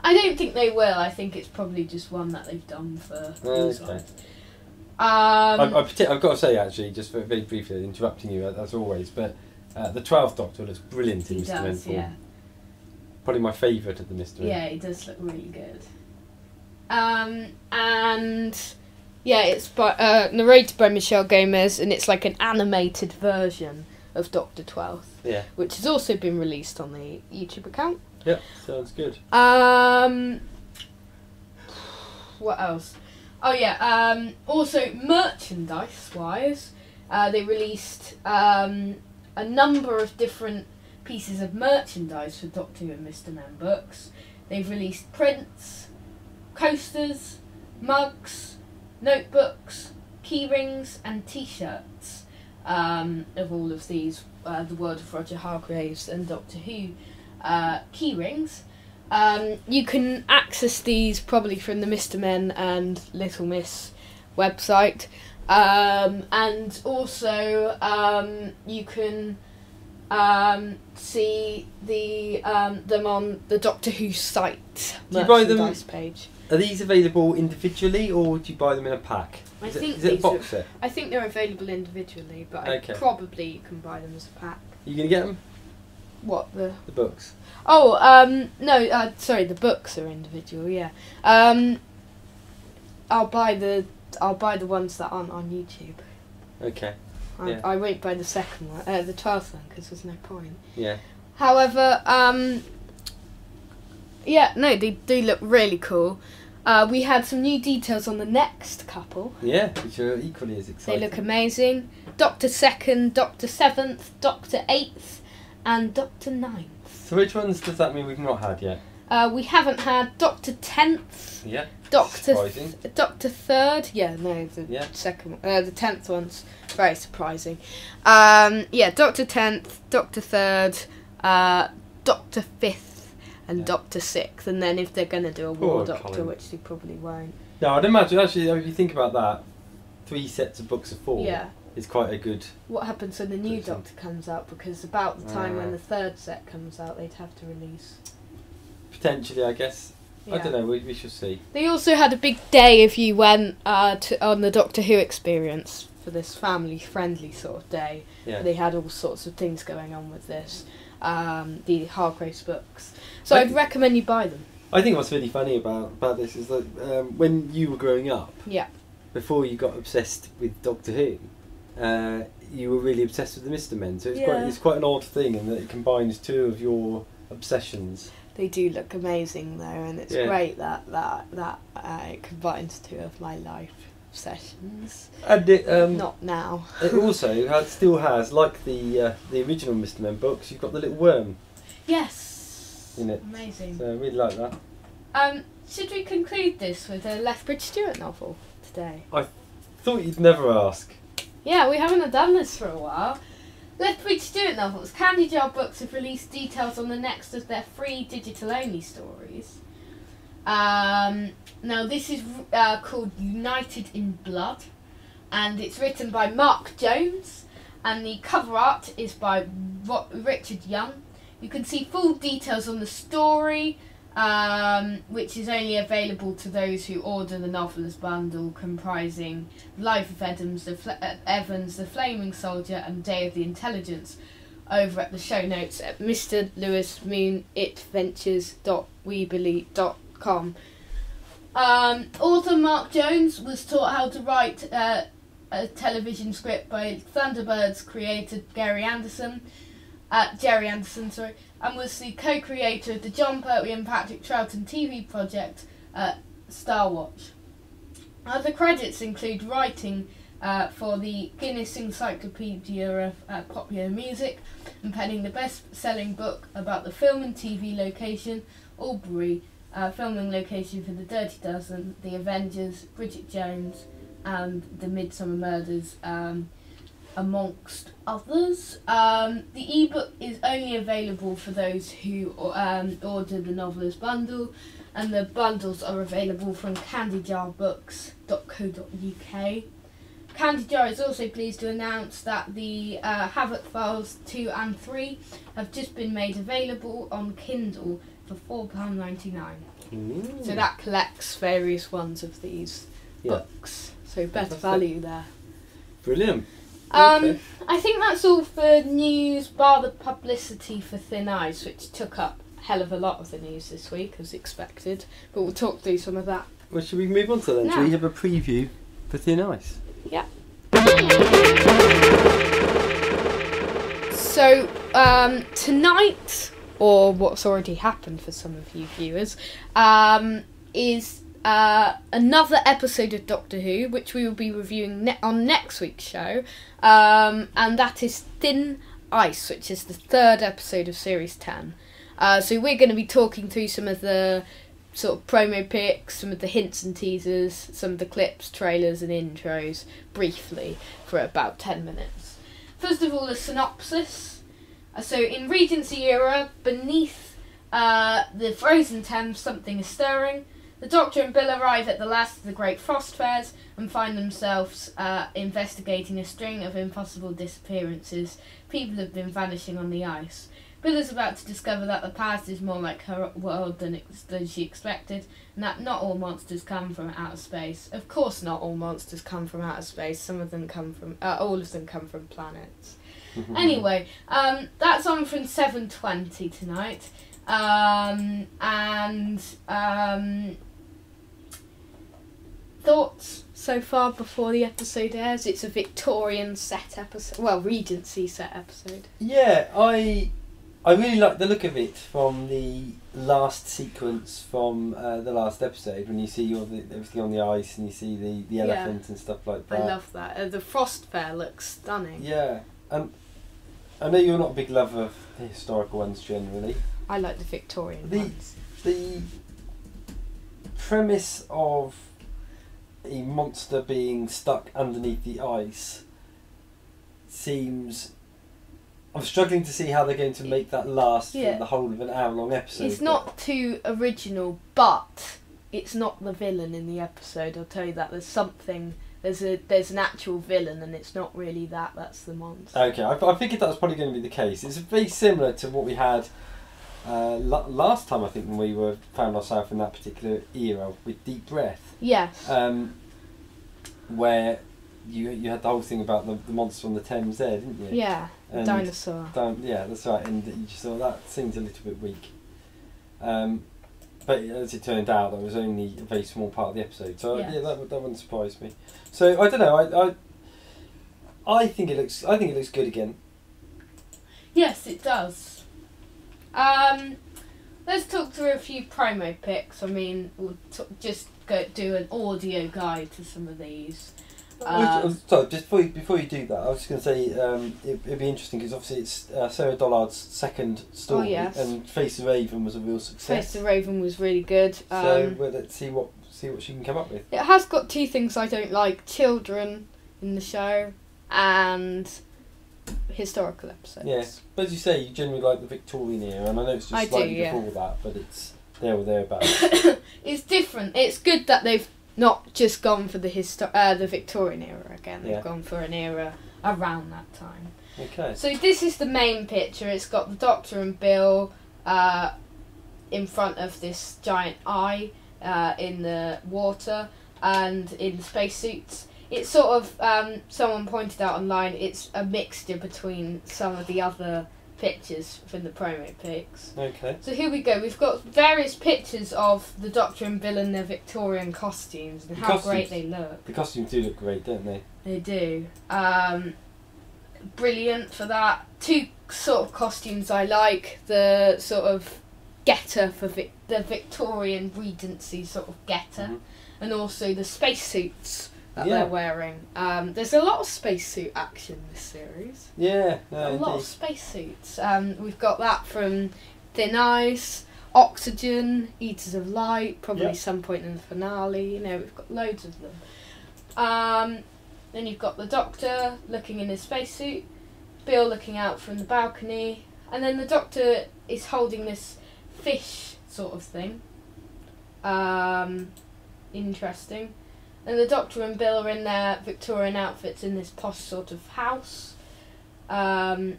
I don't think they will. I think it's probably just one that they've done for these Okay. ones. I've got to say actually, just very briefly, interrupting you as always, but the 12th Doctor looks brilliant in He Mr. does, Mental. yeah. Probably my favourite of the Mr. Men. Yeah, it does look really good. And yeah, it's narrated by Michelle Gomez, and it's like an animated version of Doctor 12th, Yeah. which has also been released on the YouTube account. Yeah, sounds good. What else? Oh yeah. Also, merchandise-wise, they released a number of different pieces of merchandise for Doctor Who and Mr. Men books. They've released prints, coasters, mugs, notebooks, key rings, and T-shirts of all of these. The World of Roger Hargreaves and Doctor Who key rings. You can access these probably from the Mr. Men and Little Miss website, and also you can see them on the Doctor Who site Do you buy them? merchandise page. Are these available individually or do you buy them in a pack? I Is think it a these box are- set? I think they're available individually, but Okay. probably you can buy them as a pack. Are you going to get them? What the? The books? Oh, no, sorry, the books are individual, yeah. I'll buy the ones that aren't on YouTube. Okay. Yeah. I won't buy the second one, the 12th one, because there's no point. Yeah. However, yeah, no, they do look really cool. We had some new details on the next couple. Yeah, which are equally as exciting. They look amazing. Doctor 2nd, Doctor 7th, Doctor 8th, and Doctor 9th. So which ones does that mean we've not had yet? We haven't had Doctor 10th. Yeah. Doctor Surprising. Doctor 3rd. Yeah, no, the Yeah. second, the 10th one's very surprising. Yeah, Doctor 10th, Doctor 3rd, Doctor 5th, and Yeah. Doctor 6th. And then if they're going to do a War Poor Doctor, Colin. which they probably won't. No, I'd imagine actually if you think about that, 3 sets of books of 4 Yeah. is quite a good. What happens when the new Decent. Doctor comes out? Because about the time when Ah. the 3rd set comes out, they'd have to release. Potentially, I guess. I Yeah. don't know. We shall see. They also had a big day if you went on the Doctor Who experience for this family-friendly sort of day. Yeah. They had all sorts of things going on with this, the Hargreaves books. So I I'd recommend you buy them. I think what's really funny about this is that when you were growing up, Yeah. before you got obsessed with Doctor Who, you were really obsessed with the Mr. Men. So it's quite an odd thing in that it combines 2 of your obsessions. They do look amazing though, and it's Yeah. great that it combines 2 of my life obsessions. And it Not now. it also still has, like the original Mr. Men books, you've got the little worm Yes. in it. Amazing. So I really like that. Should we conclude this with a Lethbridge Stewart novel today? Thought you'd never ask. Yeah, we haven't done this for a while. Lethbridge Stewart novels. Candy Jar Books have released details on the next of their free digital-only stories. Now, this is called United in Blood, and it's written by Mark Jones, and the cover art is by Richard Young. You can see full details on the story, which is only available to those who order the novel as bundle, comprising Life of Evans, The Flaming Soldier, and Day of the Intelligence, over at the show notes at mrlewismoonitVentures.weebly.com. Author Mark Jones was taught how to write a television script by Thunderbirds creator Jerry Anderson, and was the co-creator of the John Pertwee and Patrick Troughton TV project Star Watch. Other credits include writing for the Guinness Encyclopedia of Popular Music and penning the best-selling book about the film and TV location, Albury, filming location for The Dirty Dozen, The Avengers, Bridget Jones, and The Midsummer Murders, amongst others. The ebook is only available for those who order the Novelist bundle, and the bundles are available from candyjarbooks.co.uk. Candy Jar is also pleased to announce that the Havoc Files 2 and 3 have just been made available on Kindle for £4.99. So that collects various ones of these books. So better value there. Brilliant. I think that's all for news, bar the publicity for Thin Ice, which took up a hell of a lot of the news this week, as expected. But we'll talk through some of that. Well, should we move on to that then? No. Should we have a preview for Thin Ice? Yeah. So, tonight, or what's already happened for some of you viewers, is another episode of Doctor Who, which we will be reviewing on next week's show, and that is Thin Ice, which is the third episode of Series 10. So we're going to be talking through some of the sort of promo pics, some of the hints and teasers, some of the clips, trailers and intros, briefly, for about 10 minutes. First of all, a synopsis. So in Regency era, beneath the frozen Thames, something is stirring. The Doctor and Bill arrive at the last of the Great Frost Fairs and find themselves investigating a string of impossible disappearances. People have been vanishing on the ice. Bill is about to discover that the past is more like her world than she expected, and that not all monsters come from outer space. Of course not all monsters come from outer space. Some of them come from... all of them come from planets. Anyway, that's on from 7:20 tonight. Thoughts so far before the episode airs? It's a Victorian set episode. Well, Regency set episode. Yeah, I really like the look of it from the last sequence from the last episode, when you see everything on the ice and you see the elephant and stuff like that. I love that. The Frost Fair looks stunning. Yeah, I know you're not a big lover of the historical ones generally. I like the Victorian ones. The premise of a monster being stuck underneath the ice seems... I'm struggling to see how they're going to make that last for the whole of an hour-long episode. It's not too original, but it's not the villain in the episode. I'll tell you that. There's something. There's an actual villain, and it's not really that. That's the monster. Okay, I figured that was probably going to be the case. It's very similar to what we had last time, I think, when we found ourselves in that particular era with Deep Breath. Yes. Where you had the whole thing about the monster on the Thames there, didn't you? Yeah, the dinosaur. Yeah, that's right, and you just thought that seems a little bit weak. But as it turned out, that was only a very small part of the episode. So yeah, that wouldn't surprise me. So I don't know. I think it looks good again. Yes, it does. Let's talk through a few promo pics. I mean, we'll just do an audio guide to some of these. Sorry, just before you do that, I was just going to say it'd be interesting because obviously it's Sarah Dollard's second story, and Face the Raven was a real success. Face the Raven was really good. So let's see what she can come up with. It has got two things I don't like: children in the show and historical episodes. Yes, but as you say, you generally like the Victorian era, and I know it's just slightly before that, but it's there or thereabouts. It's different. It's good that they've not just gone for the Victorian era again. They've gone for an era around that time. Okay. So this is the main picture. It's got the Doctor and Bill in front of this giant eye in the water and in spacesuits. It's sort of, someone pointed out online, it's a mixture between some of the other pictures from the promo pics. Okay. So here we go. We've got various pictures of the Doctor and Bill in their Victorian costumes and how great they look. The costumes do look great, don't they? They do. Brilliant for that. Two sort of costumes I like. The sort of getter for the Victorian Regency sort of getter, and also the spacesuits that they're wearing. There's a lot of spacesuit action in this series. Yeah, a lot of spacesuits. We've got that from Thin Ice, Oxygen, Eaters of Light, probably some point in the finale. You know, we've got loads of them. Then you've got the Doctor looking in his spacesuit, Bill looking out from the balcony, and then the Doctor is holding this fish sort of thing. Interesting. And the Doctor and Bill are in their Victorian outfits in this posh sort of house. Some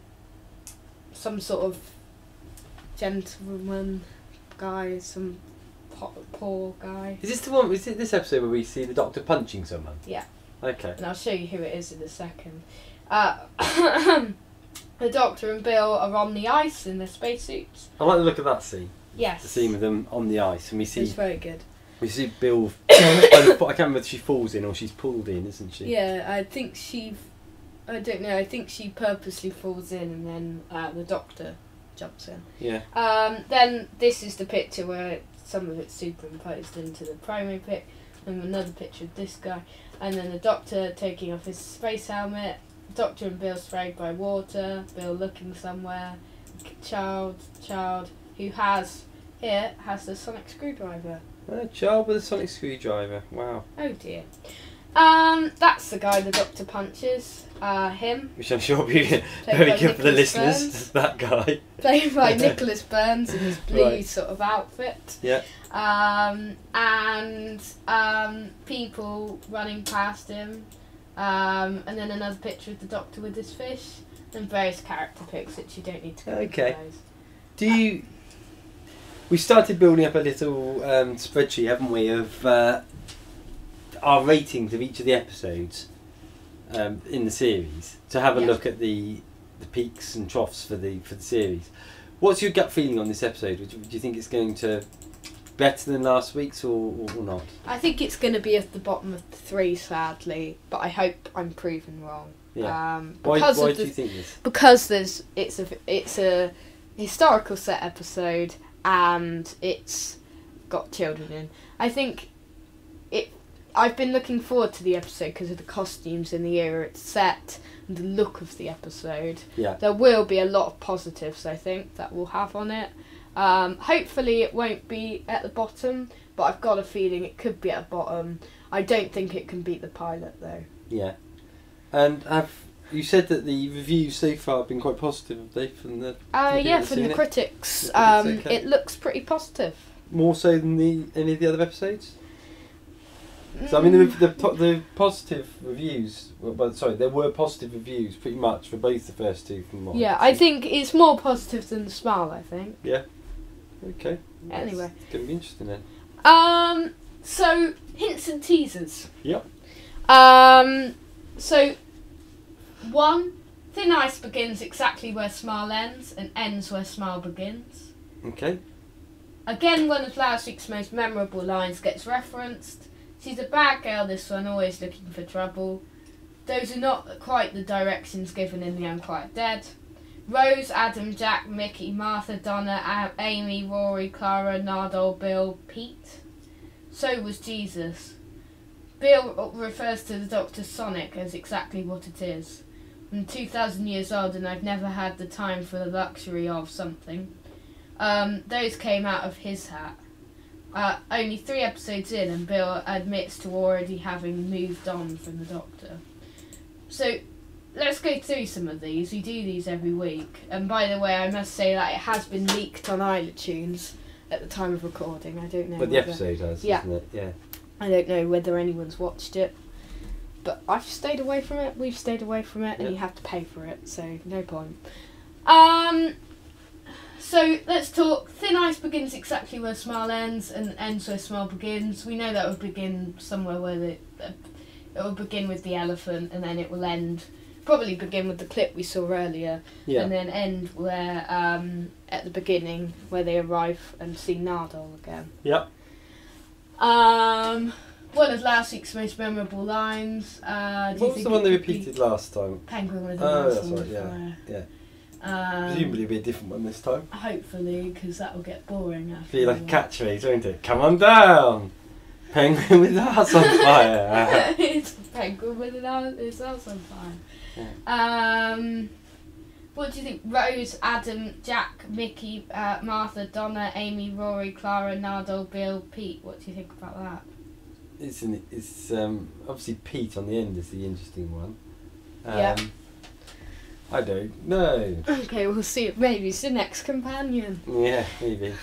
sort of gentleman guy, some poor guy. Is this the one? Is it this episode where we see the Doctor punching someone? Yeah. Okay. And I'll show you who it is in a second. The Doctor and Bill are on the ice in their spacesuits. I like the look of that scene. Yes. The scene with them on the ice, and we see. It's very good. We see Bill. I can't remember if she falls in or she's pulled in, isn't she? Yeah, I think I don't know. I think she purposely falls in, and then the Doctor jumps in. Yeah. Then this is the picture where some of it's superimposed into the promo pic, and another picture of this guy, and then the Doctor taking off his space helmet. Doctor and Bill sprayed by water. Bill looking somewhere. Child who has the sonic screwdriver. A child with a sonic screwdriver. Wow. Oh dear. That's the guy the Doctor punches. Him. Which I'm sure will be very good for the listeners. Burns. That guy. Played by Nicholas Burns in his blue Right. sort of outfit. Yeah. And people running past him. And then another picture of the Doctor with his fish. And various character pics which you don't need to go Okay. into those. Do you? We started building up a little spreadsheet, haven't we, of our ratings of each of the episodes in the series to have a look at the peaks and troughs for the series. What's your gut feeling on this episode? Do you think it's going to be better than last week's or not? I think it's going to be at the bottom of the 3, sadly, but I hope I'm proven wrong. Yeah. Why do you think this? Because it's a historical set episode and it's got children in. I think I've been looking forward to the episode because of the costumes in the era it's set and the look of the episode. Yeah. There will be a lot of positives, I think, that we'll have on it. Hopefully it won't be at the bottom, but I've got a feeling it could be at the bottom. I don't think it can beat the pilot, though. Yeah. And you said that the reviews so far have been quite positive, have they? From the from the critics. Okay. It looks pretty positive. More so than any of the other episodes? So I mean, the positive reviews. There were positive reviews pretty much for both the first two. From what I think it's more positive than the Smile. I think. Yeah. Okay. Anyway, it's going to be interesting then. So hints and teasers. Yep. So 1, Thin Ice begins exactly where Smile ends and ends where Smile begins. Okay. Again, one of last week's most memorable lines gets referenced. She's a bad girl, this one, always looking for trouble. Those are not quite the directions given in The Unquiet Dead. Rose, Adam, Jack, Mickey, Martha, Donna, Amy, Rory, Clara, Nardole, Bill, Pete. So was Jesus. Bill refers to the Doctor Sonic as exactly what it is. I'm 2,000 years old and I've never had the time for the luxury of something. Those came out of his hat. Only 3 episodes in and Bill admits to already having moved on from the Doctor. So let's go through some of these. We do these every week. And by the way, I must say that it has been leaked on iTunes at the time of recording. I don't know. But the episode has, isn't it? Yeah. I don't know whether anyone's watched it. But I've stayed away from it, we've stayed away from it, and you have to pay for it, so no point. So let's talk. Thin Ice begins exactly where Smile ends and ends where Smile begins. We know that will begin somewhere where it will begin with the elephant and then it will end, probably begin with the clip we saw earlier, and then end where at the beginning where they arrive and see Nardole again. Yep. One of last week's most memorable lines. What was the one they repeated last time? Penguin with a Oh, mouse that's on the right. fire. Yeah. Presumably it'll be a different one this time. Hopefully, because that will get boring after. Be like a catchphrase, won't it? Come on down! Penguin with ass on fire! It's a penguin with his ass on fire. Yeah. What do you think? Rose, Adam, Jack, Mickey, Martha, Donna, Amy, Rory, Clara, Nardo, Bill, Pete. What do you think about that? It's obviously Pete on the end is the interesting one. Yeah. I don't know. Okay, we'll see. Maybe it's the next companion. Yeah, maybe.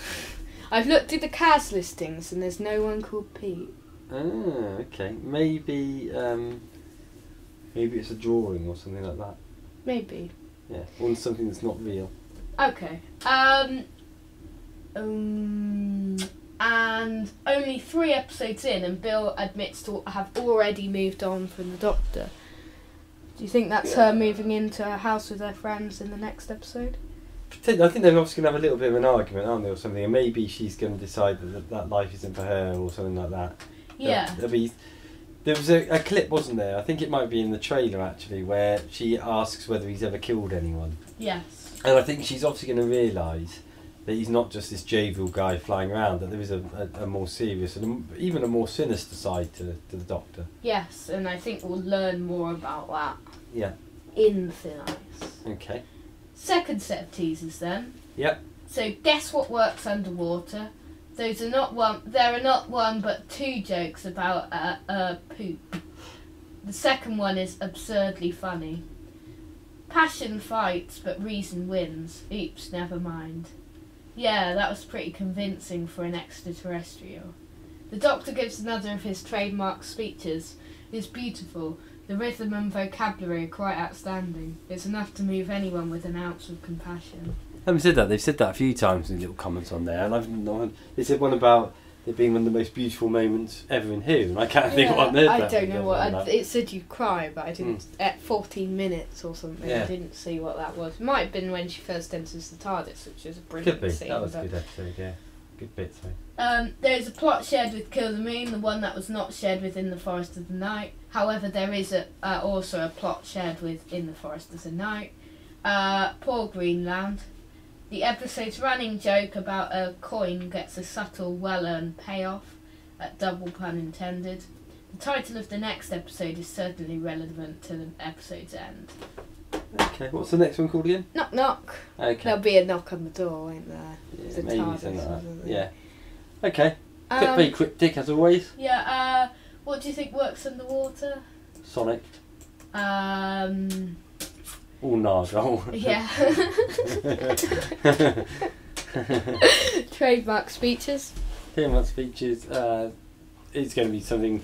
I've looked at the cast listings and there's no one called Pete. Ah, okay. Maybe it's a drawing or something like that. Maybe. Yeah, or something that's not real. Okay. And only 3 episodes in, and Bill admits to have already moved on from the Doctor. Do you think that's her moving into a house with her friends in the next episode? I think they're obviously going to have a little bit of an argument, aren't they, or something, and maybe she's going to decide that life isn't for her or something like that. Yeah. There was a clip, wasn't there? I think it might be in the trailer actually, where she asks whether he's ever killed anyone. Yes. And I think she's obviously going to realise that he's not just this jovial guy flying around, that there is a more serious and even a more sinister side to the Doctor. Yes, and I think we'll learn more about that. Yeah. In Thin Ice. Okay. Second set of teasers then. Yep. So guess what works underwater? There are not one but 2 jokes about poop. The second one is absurdly funny. Passion fights but reason wins. Oops, never mind. Yeah, that was pretty convincing for an extraterrestrial. The Doctor gives another of his trademark speeches. It's beautiful. The rhythm and vocabulary are quite outstanding. It's enough to move anyone with an ounce of compassion. Having said that, they've said that a few times in little comments on there, and they said one about it being one of the most beautiful moments ever in Who, and I can't think what they're. I don't know what. It said you'd cry, but I didn't. At 14 minutes or something, I didn't see what that was. It might have been when she first enters the TARDIS, which is a brilliant scene. Could be. Scene, that was a good episode, yeah. Good bit, so. There is a plot shared with Kill the Moon, the one that was not shared with In the Forest of the Night. However, there is also a plot shared with In the Forest of the Night. Poor Greenland. The episode's running joke about a coin gets a subtle, well-earned payoff, double pun intended. The title of the next episode is certainly relevant to the episode's end. Okay, what's the next one called again? Knock knock. Okay. There'll be a knock on the door, won't there? Yeah, the maybe TARDIS, something like that. wasn't it? Yeah. Okay. Very cryptic as always. Yeah, what do you think works underwater? Sonic. All Nargle. Yeah. Trademark speeches. Trademark speeches. It's going to be something,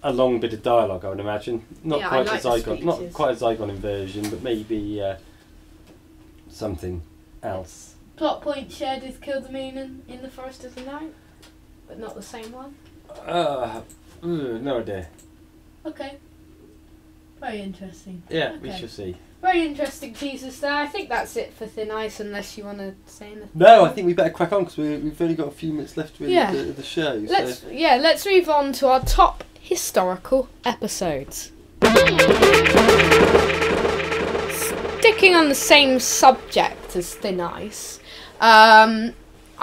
a long bit of dialogue, I would imagine. Not quite a Zygon inversion, but maybe something else. Plot point shared with Kill the Moon in the Forest of the Night, but not the same one. No idea. Okay. Very interesting. Yeah, okay. We shall see. Very interesting teasers there. I think that's it for Thin Ice, unless you want to say anything. No, I think we better crack on because we've only got a few minutes left with the show. Let's move on to our top historical episodes. Sticking on the same subject as Thin Ice, I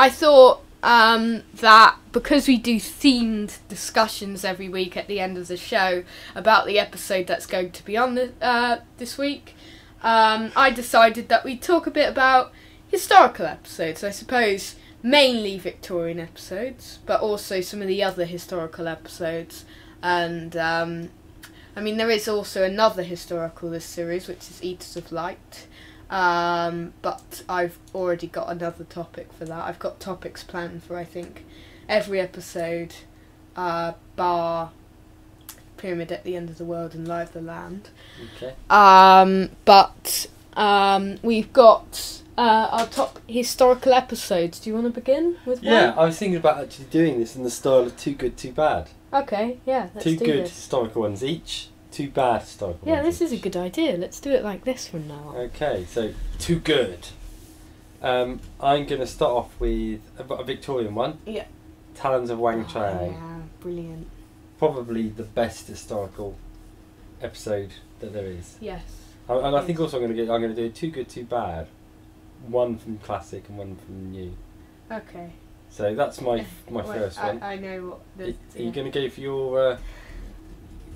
thought that because we do themed discussions every week at the end of the show about the episode that's going to be on this week, I decided that we'd talk a bit about historical episodes. I suppose mainly Victorian episodes, but also some of the other historical episodes. And I mean, there is also another historical this series, which is Eaters of Light. But I've already got another topic for that. I've got topics planned for, I think, every episode, bar Pyramid at the End of the World and Lie of the Land. Okay. But we've got our top historical episodes. Do you want to begin with one? Yeah, I was thinking about actually doing this in the style of Too Good, Too Bad. Okay, yeah, let's do this. 2 good historical ones each. 2 bad historical ones. Yeah, this is a good idea. Let's do it like this from now on. Okay, so 2 good. I'm going to start off with a Victorian one. Yeah. Talons of Wang Chang. Yeah, brilliant. Probably the best historical episode that there is. Yes. And I think also I'm going to do 2 good, 2 bad. one from classic and one from new. Okay. So that's my Wait, first one. I know what. Are you going to go for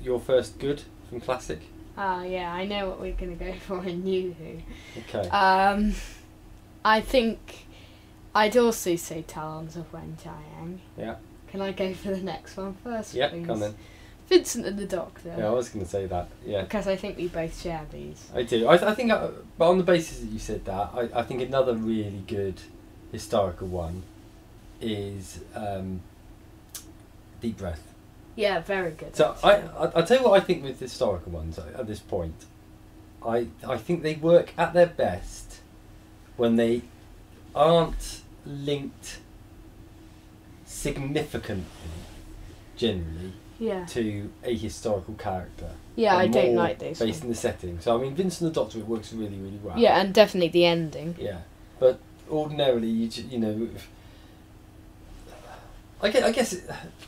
your first good from classic? Yeah, I know what we're going to go for in New Who. Okay. I think I'd also say Talons of Wen-Chiang. Yeah. Can I go for the next one first, Yeah, please? come on then. Vincent and the Doctor. Yeah, I was going to say that. Yeah. Because I think we both share these. I do. I think, but on the basis that you said that, I think another really good historical one is Deep Breath. Yeah, very good. So I'll tell you what I think with historical ones at this point. I think they work at their best when they aren't linked significantly, generally, to a historical character. Yeah, I don't more like those. Based in the setting. So I mean, Vincent the Doctor, it works really, really well. Yeah, and definitely the ending. Yeah, but ordinarily, you know, I guess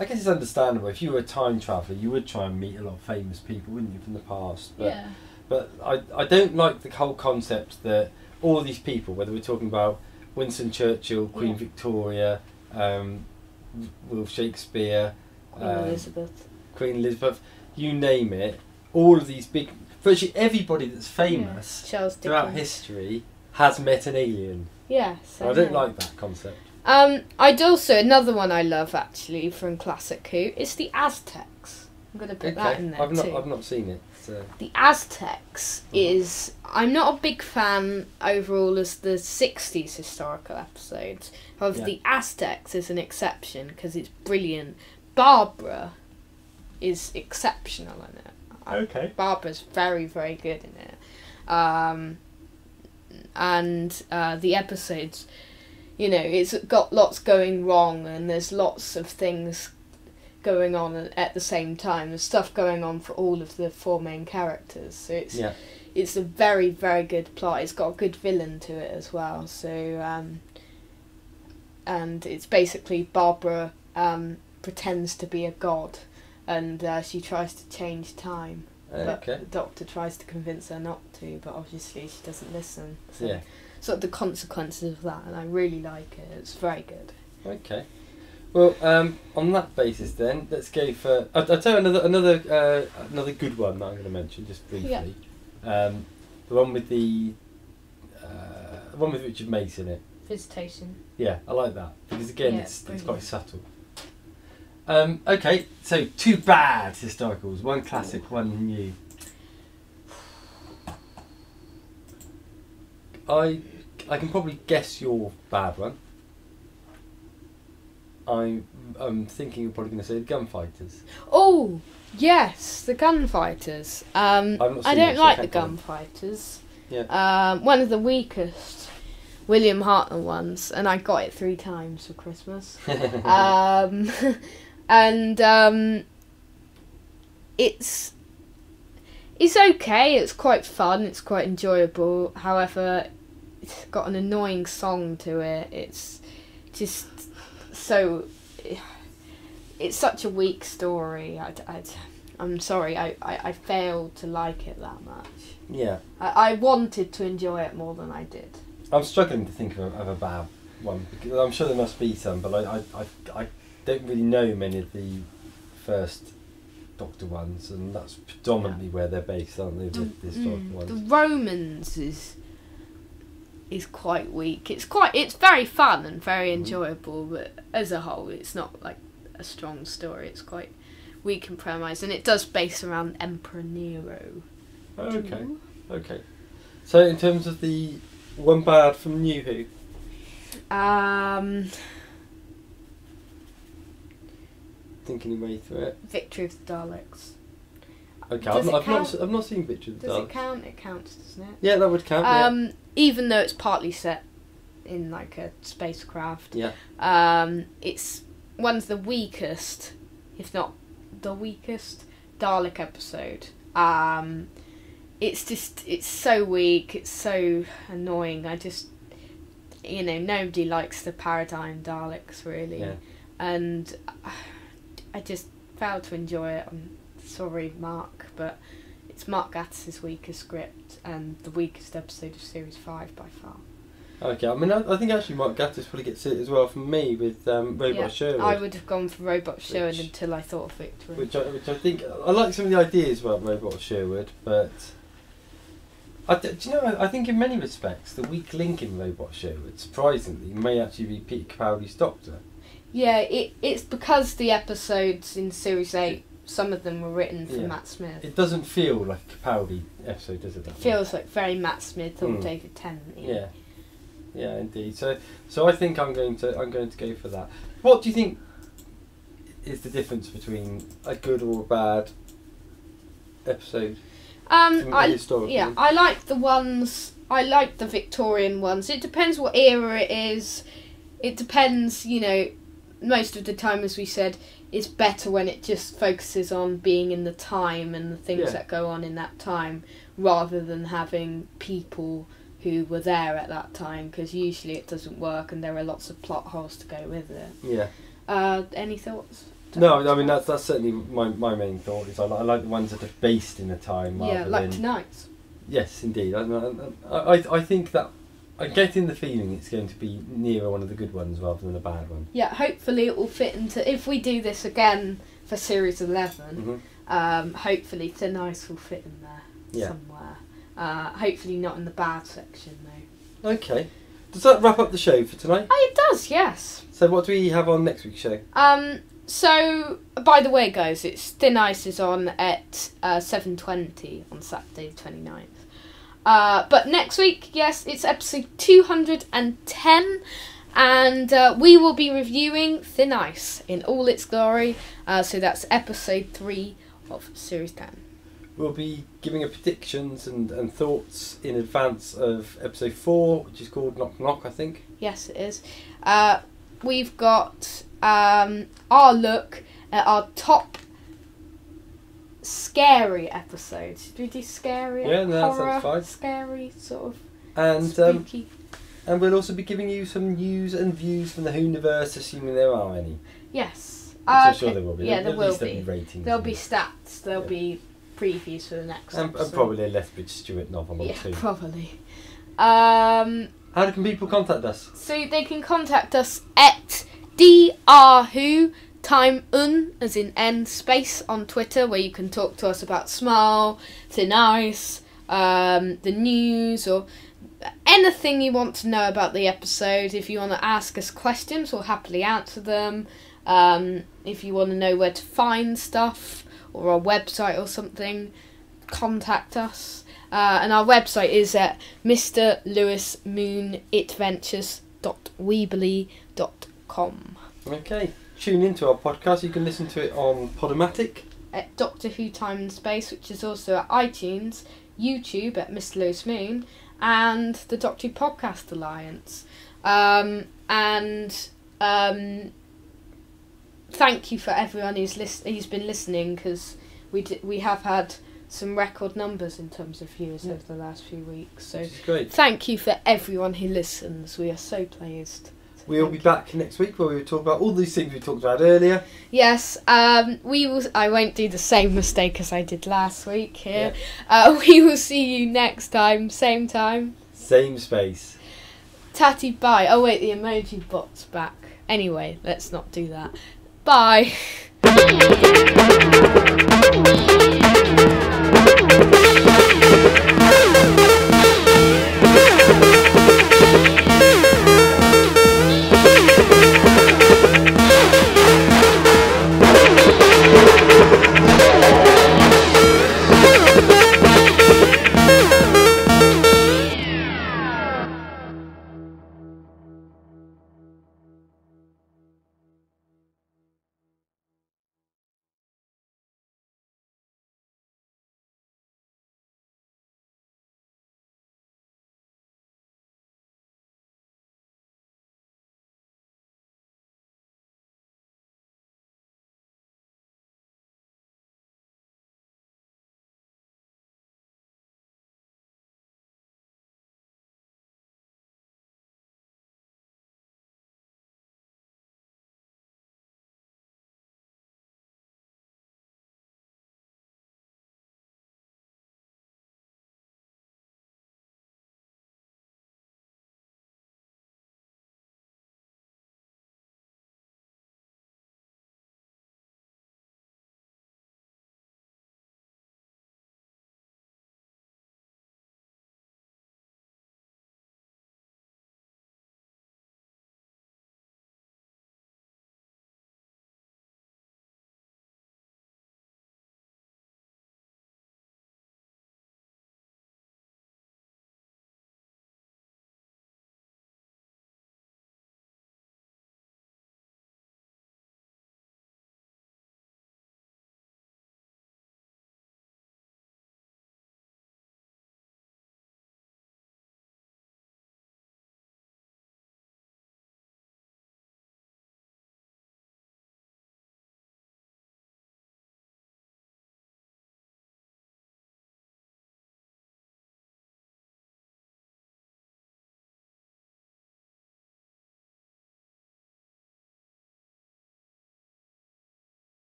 it's understandable. If you were a time traveller, you would try and meet a lot of famous people, wouldn't you, from the past? But, yeah. But I don't like the whole concept that all these people, whether we're talking about Winston Churchill, Queen Victoria, Will Shakespeare, Queen Elizabeth, you name it, all of these big, virtually everybody that's famous throughout history has met an alien. Yes. I don't like that concept. I'd also, another one I love actually from Classic Who is the Aztecs. I'm going to put that in there too. I've not seen it. So. The Aztecs is, I'm not a big fan overall as the 60s historical episodes. However, the Aztecs is an exception because it's brilliant. Barbara is exceptional in it. Okay. Barbara's very, very good in it. And the episodes, you know, it's got lots going wrong and there's lots of things going on at the same time. There's stuff going on for all of the four main characters. So it's a very, very good plot. It's got a good villain to it as well. So and it's basically Barbara pretends to be a god and she tries to change time. But the Doctor tries to convince her not to, but obviously she doesn't listen. So sort of the consequences of that, and I really like it. It's very good. Okay. Well, on that basis, then let's go for. I'll tell you another good one that I'm going to mention just briefly. Yeah. The one with Richard Mace in it. Visitation. Yeah, I like that because again, it's quite subtle. Okay, so two bad historicals, one classic, one new. I can probably guess your bad one. I'm thinking you're probably going to say the Gunfighters. Oh yes, the Gunfighters. I don't like the Gunfighters. Yeah. One of the weakest William Hartnell ones, and I got it 3 times for Christmas. And it's okay. It's quite fun. It's quite enjoyable. However, it's got an annoying song to it. It's just so. It's such a weak story. I'm sorry. I failed to like it that much. Yeah. I wanted to enjoy it more than I did. I'm struggling to think of a bad one because I'm sure there must be some, but I don't really know many of the first Doctor ones, and that's predominantly where they're based, aren't they? The historical ones. The Romans is quite weak. It's very fun and very enjoyable, but as a whole, it's not like a strong story. It's quite weak in premise, and it does base around Emperor Nero. Okay. So in terms of the one bad from New Who. Thinking your way through it. Victory of the Daleks. Okay, I've not seen Victory of the Daleks. Does it count? It counts, doesn't it? Yeah, that would count. Even though it's partly set in like a spacecraft. Yeah. It's one of the weakest, if not the weakest, Dalek episode. It's so weak. It's so annoying. Nobody likes the paradigm Daleks really, and I just failed to enjoy it. I'm sorry, Mark, but it's Mark Gatiss' weakest script and the weakest episode of Series 5 by far. Okay, I mean, I think actually Mark Gatiss probably gets it as well from me with Robot Sherwood. I would have gone for Robot Sherwood until I thought of Victory. Which I think, I like some of the ideas about Robot Sherwood, but do you know, I think in many respects the weak link in Robot Sherwood, surprisingly, may actually be Peter Capaldi's Doctor. Yeah, it's because the episodes in Series 8, some of them were written for Matt Smith. It doesn't feel like a Capaldi episode, does it? It feels like very Matt Smith or David Tennant. Yeah. Yeah, indeed. So I think I'm going to go for that. What do you think is the difference between a good or a bad episode? I like the ones. I like the Victorian ones. It depends what era it is. It depends, most of the time, as we said, it's better when it just focuses on being in the time and the things that go on in that time, rather than having people who were there at that time, because usually it doesn't work and there are lots of plot holes to go with it. Yeah. Any thoughts? No, I mean that's certainly my main thought. Is I like the ones that are based in a time. Like tonight's. Yes, indeed. I think that I'm getting the feeling it's going to be nearer one of the good ones rather than a bad one. Yeah, hopefully it will fit into. If we do this again for Series 11, hopefully Thin Ice will fit in there somewhere. Hopefully not in the bad section though. Okay. Does that wrap up the show for tonight? It does, yes. So what do we have on next week's show? So by the way, guys, it's Thin Ice is on at 7:20 on Saturday the 29th. But next week, yes, it's episode 210, and we will be reviewing Thin Ice in all its glory. So that's episode 3 of Series 10. We'll be giving a predictions and thoughts in advance of episode 4, which is called Knock Knock, I think. Yes, it is. We've got our look at our top scary episodes. Should we do scary? Yeah, no, that horror, sounds fine. Scary, sort of and spooky. And we'll also be giving you some news and views from the Whoniverse, assuming there are any. Yes. I'm sure there will be. Yeah, there will be. Ratings there'll be stats. There'll be previews for the next episode. And probably a Lethbridge Stewart novel or two. Probably. How can people contact us? So they can contact us at drwho time as in n space on Twitter, where you can talk to us about Smile, Thin Ice, the news, or anything you want to know about the episode. If you want to ask us questions, we'll happily answer them. If you want to know where to find stuff or our website or something, contact us. And our website is at mrlewismoonadventures.weebly.com. Okay, tune into our podcast. You can listen to it on Podomatic, at Doctor Who Time and Space, which is also at iTunes, YouTube at Mr. Lewis Moon, and the Doctor Who Podcast Alliance. Thank you for everyone who's been listening, because we have had some record numbers in terms of viewers over the last few weeks. So great. Thank you for everyone who listens. We are so pleased. We'll be back next week where we will talk about all these things we talked about earlier. Yes, we will. I won't do the same mistake as I did last week here. Yeah. We will see you next time, same space. Tatty bye. Oh wait, the emoji bot's back. Anyway, let's not do that. Bye.